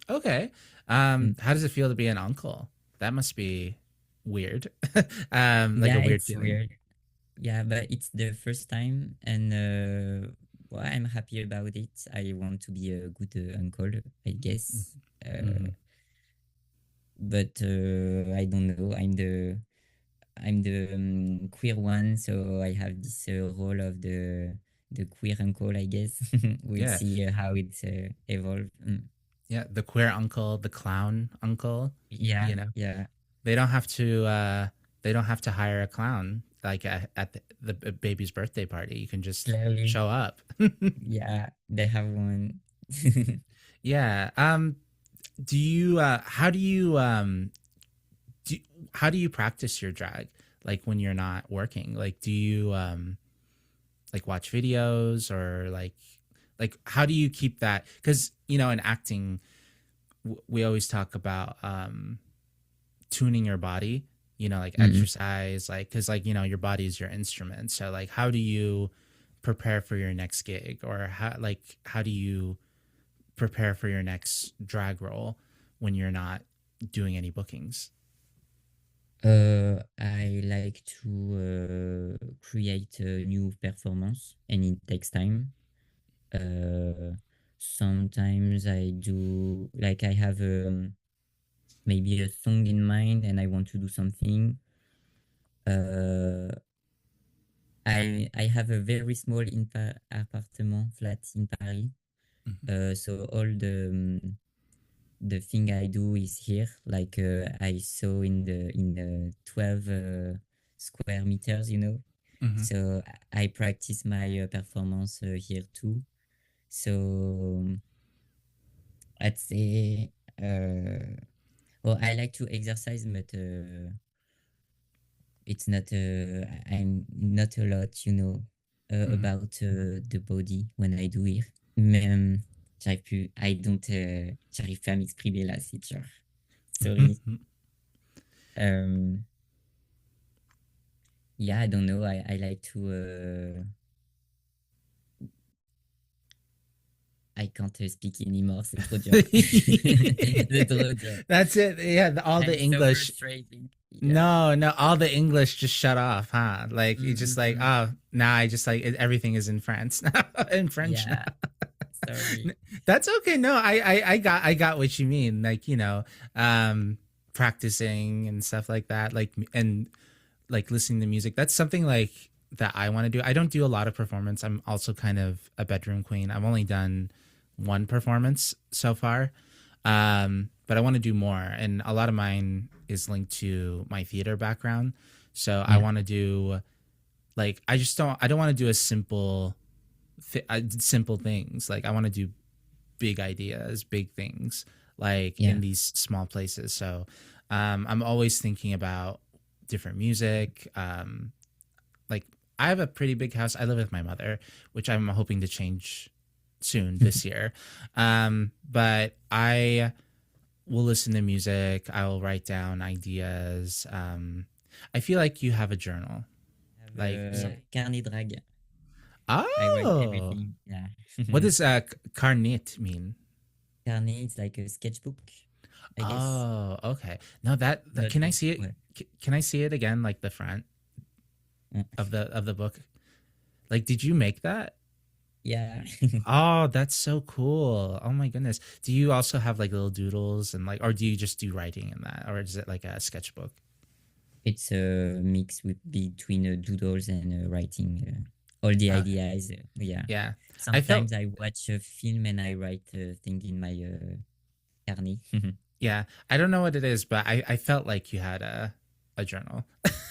Okay. Mm. How does it feel to be an uncle? That must be weird. Like Yeah, a weird it's feeling. weird. Yeah, but it's the first time, and well, I'm happy about it. I want to be a good uncle, I guess. Mm-hmm. But I don't know. I'm the queer one, so I have this role of the queer uncle, I guess. We'll Yeah. see how it's evolve. Mm. Yeah, the queer uncle, the clown uncle, Yeah, you know. yeah, They don't have to they don't have to hire a clown like at the baby's birthday party. You can just clearly. show up. Yeah, they have one. Yeah. Do you do, how do you practice your drag like when you're not working? Like do you like watch videos or like how do you keep that, cuz you know in acting we always talk about tuning your body, you know, like Mm-mm. exercise, like cuz like you know your body is your instrument. So like how do you prepare for your next gig, or how do you prepare for your next drag role when you're not doing any bookings? I like to create a new performance, and it takes time. Uh, Sometimes I do like I have maybe a song in mind, and I want to do something. Uh, I have a very small apartment flat in Paris. Mhm. So all the thing I do is here. Like I saw in the 12 square meters, you know. Mhm. So I practice my performance here too. So I'd say, well, I like to exercise, but it's not. I'm not a lot, you know, Mhm. about the body when I do it. Mais j'arrive plus. I don't. J'arrive plus à m'exprimer là, c'est dur. Sorry. Um, yeah, I don't know. I like to. I can't speak anymore. C'est trop dur. C'est trop dur. That's it. Yeah, all the I'm so English. frustrating. Yeah. No, no, all the English just shut off, huh? Like you just like, Mm-mm-mm. oh, now I just like everything is in France now, in French Yeah. now. Sorry. That's okay. No, I got what you mean. Like you know, um, practicing and stuff like that. Like and like listening to music. That's something like that I want to do. I don't do a lot of performance. I'm also kind of a bedroom queen. I've only done one performance so far. But I want to do more, and a lot of mine is linked to my theater background. So I Yeah. want to do like I don't want to do a simple things. Like I want to do big ideas, big things, like Yeah. in these small places. So I'm always thinking about different music. Like I have a pretty big house. I live with my mother, which I'm hoping to change soon this year. But I will listen to music. I will write down ideas. I feel like you have a journal. Have Like so, a carnet drag. I write oh, everything. Yeah. what does carnet mean? Carnet is like a sketchbook, I guess. Oh, okay. No, that But can I see it? ouais. Can I see it again? Like the front of the book. Like, did you make that? Yeah. Oh, that's so cool. Oh my goodness. Do you also have like little doodles and like, or do you just do writing in that, or is it like a sketchbook? It's a mix between doodles and writing all the Okay. ideas. Yeah. Yeah. I felt Sometimes I watch a film and I write a thing in my carnet. yeah. I don't know what it is, but I felt like you had a journal.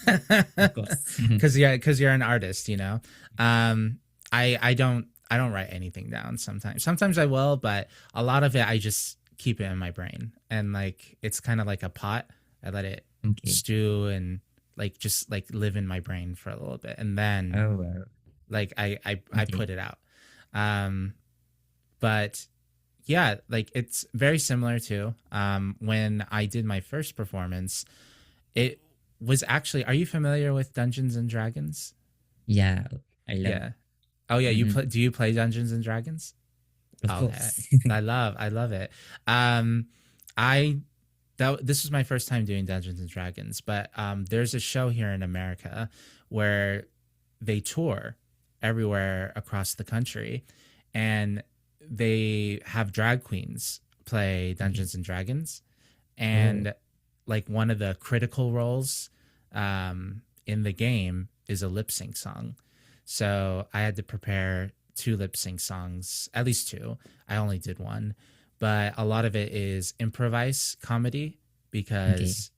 Of course. Cause you're an artist, you know. Um I don't write anything down sometimes. Sometimes I will, but a lot of it I just keep it in my brain, and like it's kind of like a pot. I let it Okay. stew and like just like live in my brain for a little bit, and then Oh, like I okay. put it out. Um, but yeah, like it's very similar to when I did my first performance. It was actually. Are you familiar with Dungeons and Dragons? Yeah, I love. Yeah. Oh yeah, you Mm-mm. play. Do you play Dungeons and Dragons? Of Okay, course. I love it. Um, I this was my first time doing Dungeons and Dragons, but there's a show here in America where they tour everywhere across the country, and they have drag queens play Okay. Dungeons and Dragons, Oh, and like one of the critical roles in the game is a lip sync song. So I had to prepare two lip sync songs, at least two. I only did one, but a lot of it is improvise comedy okay. because,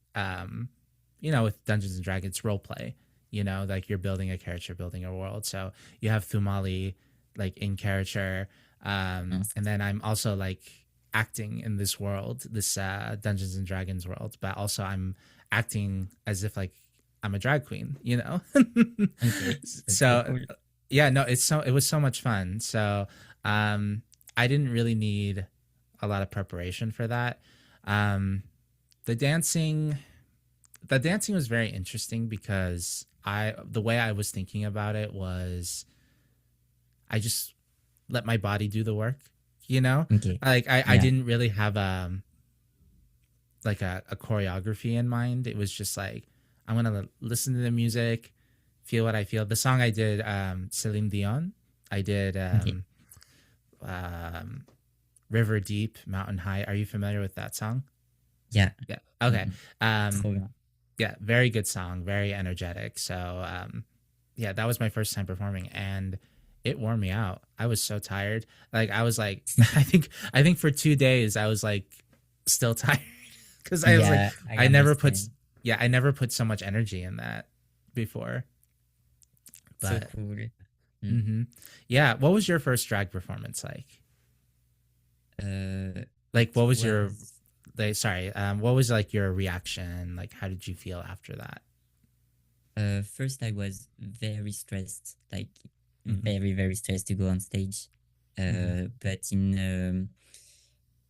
with Dungeons and Dragons role play, like you're building a character, building a world. So you have Thumali like in character. Nice. And then I'm also like acting in this world, this Dungeons and Dragons world, but also I'm acting as if like I'm a drag queen. Okay, that's so So cool. yeah, no, it was so much fun. So um, I didn't really need a lot of preparation for that. Um, the dancing, the dancing was very interesting because the way I was thinking about it was I just let my body do the work. You know, Okay. like I Yeah. didn't really have like a choreography in mind. It was just like I'm gonna listen to the music, feel what I feel. The song I did, Celine Dion. I did Okay. um, River Deep, Mountain High. Are you familiar with that song? Yeah. Yeah. Okay. Mm-mm. Um, Trop bien. yeah, very good song, very energetic. So yeah, that was my first time performing, and it wore me out. I was so tired. Like I was like, I think for 2 days I was like still tired because I was like, Yeah, I I never put, understand. yeah, I never put so much energy in that before. So But cool. Mm. yeah, what was your first drag performance like? Like, It what was your, was like, sorry, what was like your reaction? Like, how did you feel after that? first I was very stressed, like Mm-hmm, very, very stressed to go on stage. mm-hmm, But in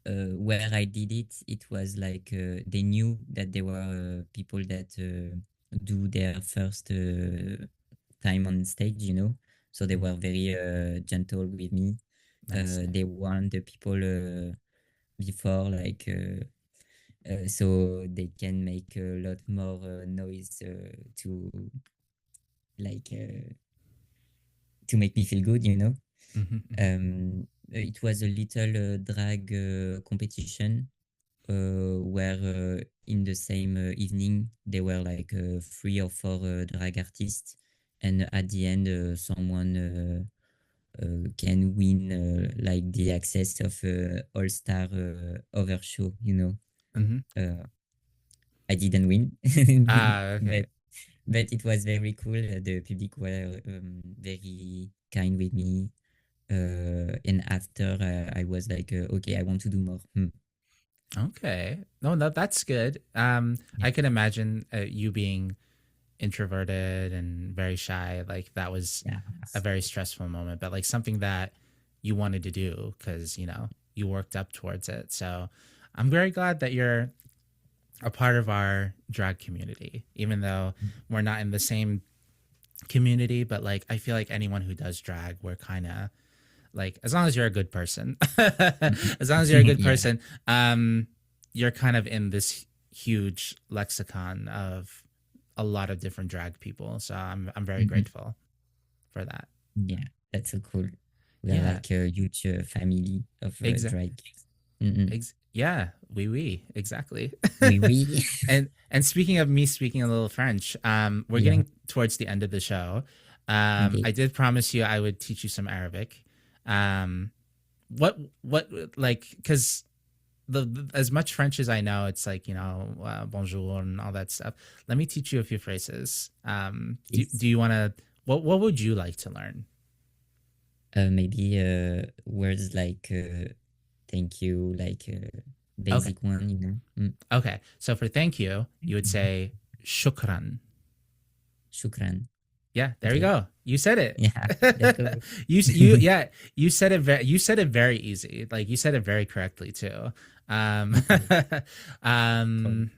where I did it, it was like they knew that there were people that do their first time on stage, So they were mm-hmm. very gentle with me. Nice. They warned the people before, like, so they can make a lot more noise to like to make me feel good. Mm-hmm, mm-hmm, It was a little drag competition where in the same evening there were like 3 or 4 drag artists, and at the end someone can win like the access of all-star over show. mm-hmm. uh, I didn't win, Ah, okay. but it was very cool. The public were very kind with me, and after I was like okay, I want to do more. Okay. No, no, that's good. Yeah. I can imagine you being introverted and very shy. Like that was Yeah. a very stressful moment, but like something that you wanted to do because, you worked up towards it. So I'm very glad that you're a part of our drag community, even though we're not in the same community, but like I feel like anyone who does drag, we're kind of like, as long as you're a good person, as long as you're a good Yeah. person, you're kind of in this huge lexicon of a lot of different drag people. So I'm very Mhm. grateful for that. Yeah, that's so cool. We are Yeah, like a huge family of exactly. drag. Mm-mm. Yeah, oui, exactly. Oui, oui. And speaking of me speaking a little French, we're Yeah. getting towards the end of the show. Okay. I did promise you I would teach you some Arabic. Um, what like because as much French as I know, it's like bonjour and all that stuff. Let me teach you a few phrases. Do Please. you want to? What would you like to learn? Maybe words like thank you, like Okay. basic one, you know. Okay. So for thank you, you would say shukran. Shukran. Yeah, there you Okay. go. You said it. Yeah, let's go. Yeah, you said it very easy. Like you said it very correctly too. Um Okay, cool. um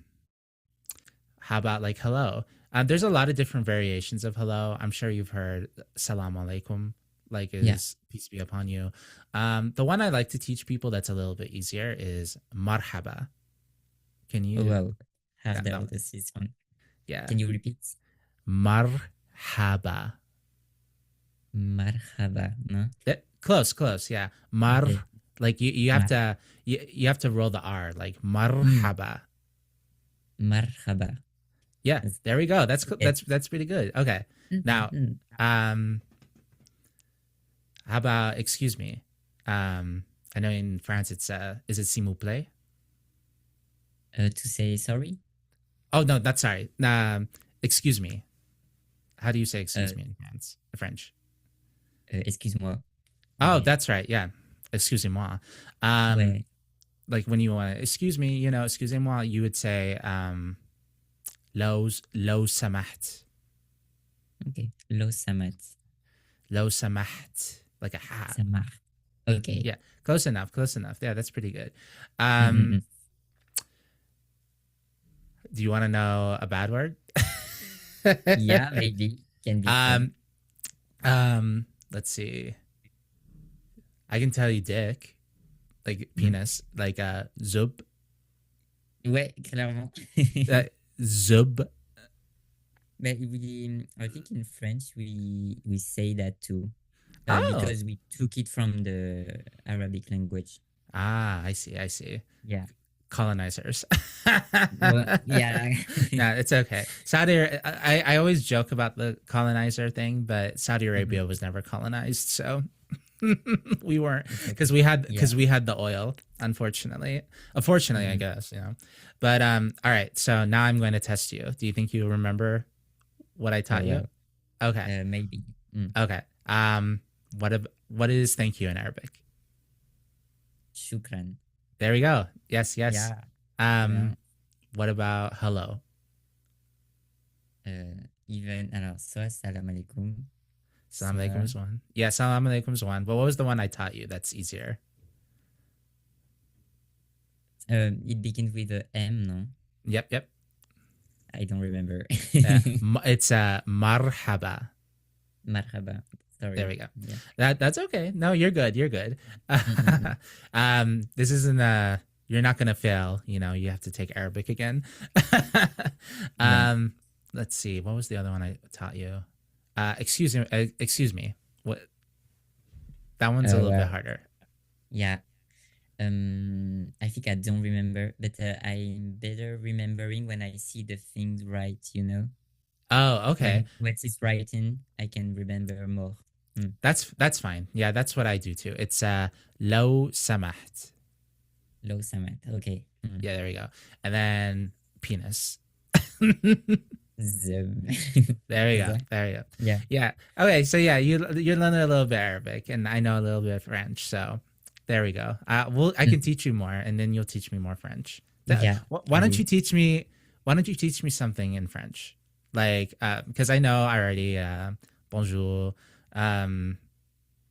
how about like hello? There's a lot of different variations of hello. I'm sure you've heard salam alaikum, like Yeah. is peace be upon you. The one I like to teach people that's a little bit easier is marhaba. Can Oh, you wow. yeah, Have the that one. this one. Yeah. Can you repeat? Marhaba. Marhaba, no? Close, close. Yeah. Mar Okay. like you have Mar to you have to roll the R like mm, marhaba. marhaba. Yeah, Yes. there we go. Okay. That's pretty good. Okay. Now, Mm. um how about excuse me? I know in France it's is it s'il vous plaît? To say sorry? Oh no, that's sorry. Excuse me. How do you say Uh, excuse me in France? French. excuse-moi. Oh, Ouais. that's right. Yeah. Excusez-moi. Um Ouais. like when you want to excuse me, you know, excusez-moi, you would say لو سمحت. Okay. Lo samat. لو سمحت. Like a ha. Samar. Okay. Yeah. Close enough. Close enough. Yeah, that's pretty good. Mm, mm, Um mm. do you want to know a bad word? Yeah, maybe. Can be fun. um let's see. I can tell you dick, like Mm. penis, like zub. Ouais, clairement. Uh, zub. But I think in French we say that too, Oh. because we took it from the Arabic language. Ah, I see. I see. Yeah. Colonizers. Well, yeah. No, it's okay. I always joke about the colonizer thing, but Saudi Mhm. Arabia was never colonized, so we weren't It's because okay. Yeah. we had the oil, unfortunately, I Mhm. guess, you know. But all right, so now I'm going to test you. Do you think you remember what I Oh taught you? well. Okay. Maybe. Okay. What is thank you in Arabic? Shukran. There we go. Yes, yes. Yeah. Um Yeah. what about hello? Even alors soit salam alaikum, Salam alaikum soit is one. Yeah, salam alaikum is one. But what was the one I taught you that's easier? it begins with a M, no? Yep, yep. I don't remember. It's marhaba. Marhaba. There Sorry. we go. Yeah. That's okay. No, you're good. You're good. Mm-mm-mm. This isn't you're not gonna fail. You know, you have to take Arabic again. Yeah. Let's see. What was the other one I taught you? Excuse me. What? That one's a little bit Well, harder. yeah. I think I don't remember, but I'm better remembering when I see the things right, you know? Oh, okay. When it's writing, I can remember more. That's fine. Yeah, that's what I do too. It's low samaht. Low samat. Okay. Yeah, there we go. And then penis. Zeb. There we Is go. that? There we go. Yeah. Yeah. Okay. So yeah, you're learning a little bit Arabic, and I know a little bit of French. So there we go. I can teach you more, and then you'll teach me more French. Yeah. Why don't Oui. you teach me? Why don't you teach me something in French? Like, because I know already. Bonjour.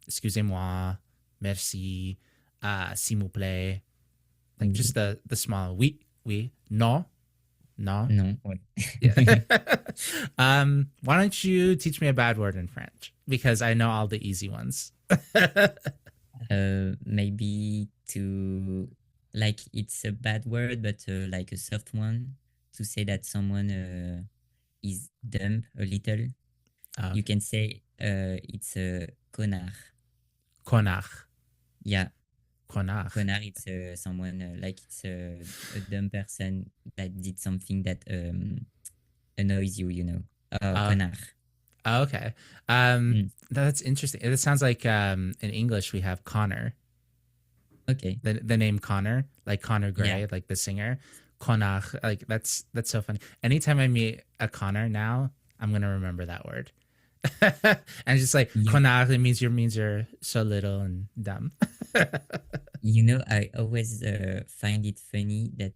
Excusez-moi. Merci. S'il vous plaît. Like Oui. just the small. Oui. Oui. No. No. Non. Ouais. Yeah. Why don't you teach me a bad word in French? Because I know all the easy ones. Maybe to, like, it's a bad word, but like a soft one, to say that someone is dumb a little. You can say it's a connard. Connard. Yeah, Connard. connard. It's someone like it's a dumb person that did something that annoys you. You know, connard. Okay. That's interesting. It sounds like in English we have Connor. Okay. The name Connor, like Connor Gray, Yeah. like the singer. Connard. Like that's so funny. Anytime I meet a Connor now, I'm gonna remember that word. And it's just like Yeah. Connard, it means you're so little and dumb. I always find it funny that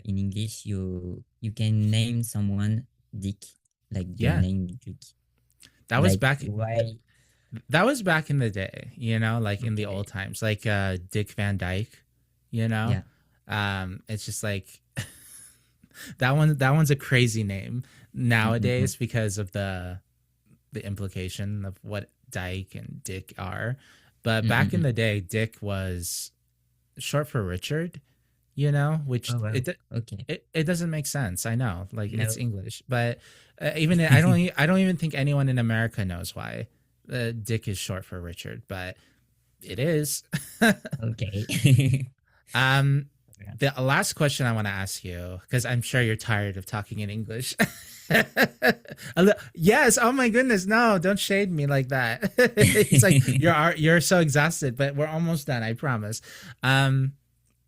in English you can name someone Dick, like the Yeah, name Dick. that was Like back. why? That was back in the day, like in the old Okay, times, like Dick Van Dyke. You know, yeah. it's just like that one's a crazy name Mm-mm-mm. nowadays because of the implication of what Dyke and Dick are. But back in Mm-mm-mm. the day, Dick was short for Richard, which Oh wow. Okay. it doesn't make sense. I know, like it's No. English, but even I don't even think anyone in America knows why Dick is short for Richard, but it is. Okay. um, Yeah. the last question I want to ask you, because I'm sure you're tired of talking in English. Yes. Oh my goodness. No, don't shade me like that. It's like you're so exhausted, but we're almost done. I promise. Um,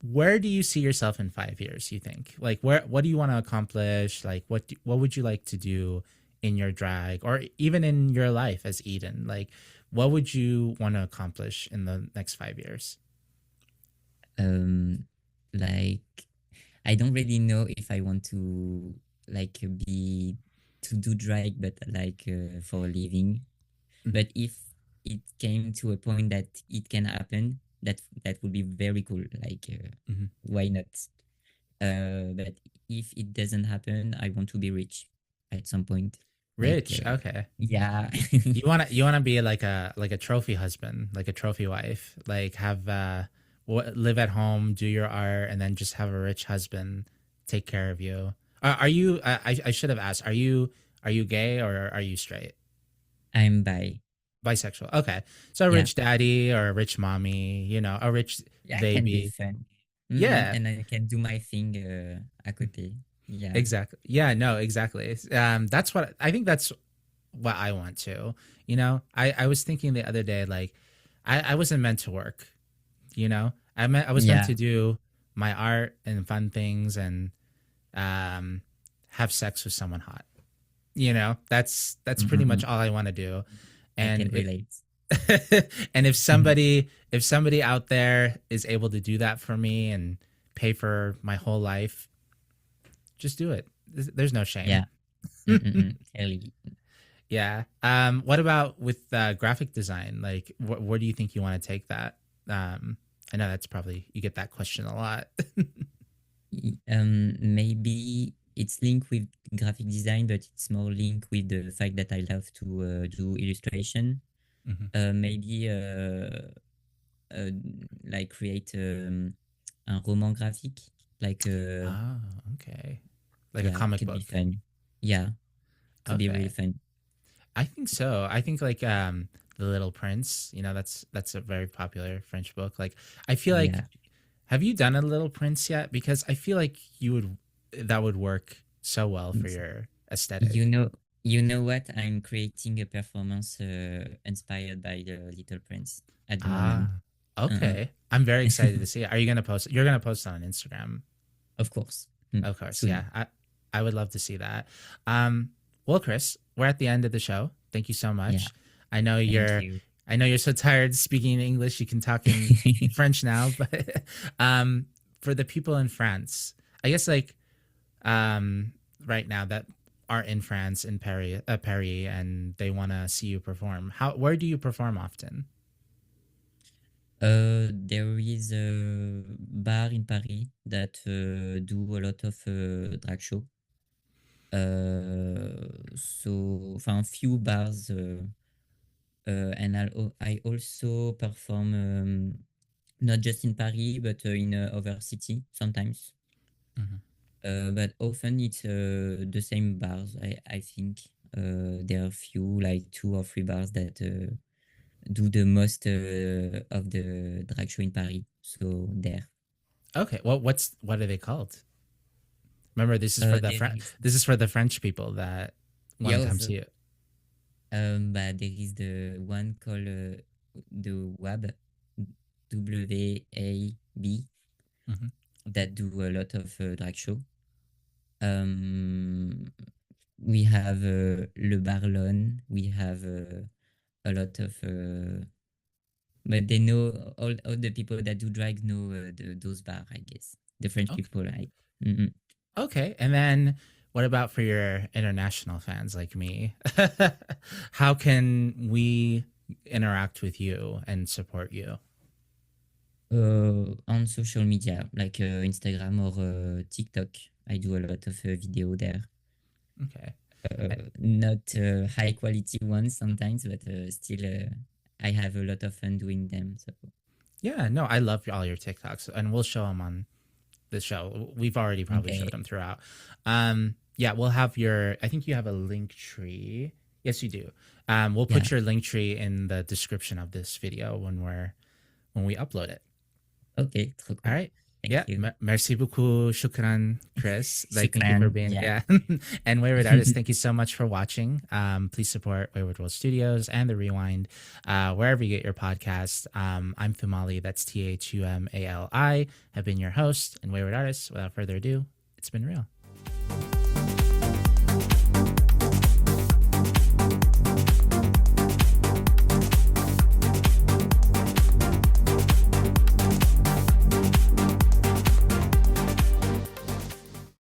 where do you see yourself in 5 years? You think, like, what do you want to accomplish? Like, what would you like to do in your drag, or even in your life as Eden? Like, what would you want to accomplish in the next 5 years? um, like I don't really know if I want to like be to do drag, but like for a living. Mhm. But if it came to a point that it can happen, that would be very cool. Like Mhm. why not? But if it doesn't happen, I want to be rich at some point. Like Rich. Okay. yeah, You wanna be like a trophy husband, like a trophy wife, like have live at home, do your art, and then just have a rich husband take care of you. Are you? I should have asked. Are you gay or are you straight? I'm bi. Bisexual. Okay, so a Yeah, rich daddy or a rich mommy, a rich yeah, it can be baby. fun. Yeah, And I can do my thing à côté. Yeah, exactly. Yeah, no, exactly. That's what I think. That's what I want to. I was thinking the other day, like, I wasn't meant to work. I was meant yeah. to do my art and fun things and um, have sex with someone hot. That's pretty much Mm-mm-mm. all I want to do. I can And it, relate. and if somebody out there is able to do that for me and pay for my whole life, just do it. There's no shame. Yeah. Mm-mm-mm. Totally. Yeah. What about with graphic design? Like, where do you think you want to take that? I know that's probably you get that question a lot. Maybe it's linked with graphic design, but it's more linked with the fact that I love to do illustration. Mhm. Maybe uh, like create un roman graphique, like Oh, okay. Like a yeah, comic could be book. fun. Yeah, could be really Okay. fun. I think so. I think like The Little Prince, that's a very popular French book. Like I feel like Yeah. have you done a Little Prince yet? Because I feel like that would work so well for your You aesthetic. know, you know what? I'm creating a performance inspired by the Little Prince at the moment. Ah, Uh-uh. okay. I'm very excited to see it. Are you gonna post? You're gonna post on Instagram, Of course. of course. Soon. Yeah, I would love to see that. Well, Chris, we're at the end of the show. Thank you so Yeah. much. I know Thank you're you. I know you're so tired speaking in English. You can talk in French now, but for the people in France, I guess like um, right now that are in France in Paris, and they want to see you perform. Where do you perform often? There is a bar in Paris that do a lot of drag show. Enfin, few bars, and I also perform not just in Paris, but in other city sometimes. Mhm. But often it's the same bars. I think there are few, like two or three bars that do the most of the drag show in Paris. So there. Okay. Well, what are they called? Remember, this is for the There is French people that want to come yours. see it. But there is the one called the WAB, WAB, Mhm. that do a lot of drag show. Um, we have Le Barlon. We have a lot of but they know all the people that do drag know those bars, I guess. The French Okay. people, like. Mm-mm. Okay. And then what about for your international fans like me? How can we interact with you and support you? On social media, like Instagram or TikTok. I do a lot of video there. Okay. Not high quality ones sometimes, but still, I have a lot of fun doing them. So Yeah, no, I love all your TikToks, and we'll show them on the show. We've already probably showed okay, them throughout. Yeah, we'll have your. I think you have a link tree. Yes, you do. We'll yeah, put your link tree in the description of this video when we upload it. okay, trop All cool. right. Thank Yeah. you. Merci beaucoup. Shukran, Chris. Like, thank you for Shukran. being, Yeah. yeah. And Wayward Artists, thank you so much for watching. Please support Wayward World Studios and The Rewind, wherever you get your podcast. I'm Thumali. That's Thumali. Have been your host and Wayward Artists. Without further ado, it's been real.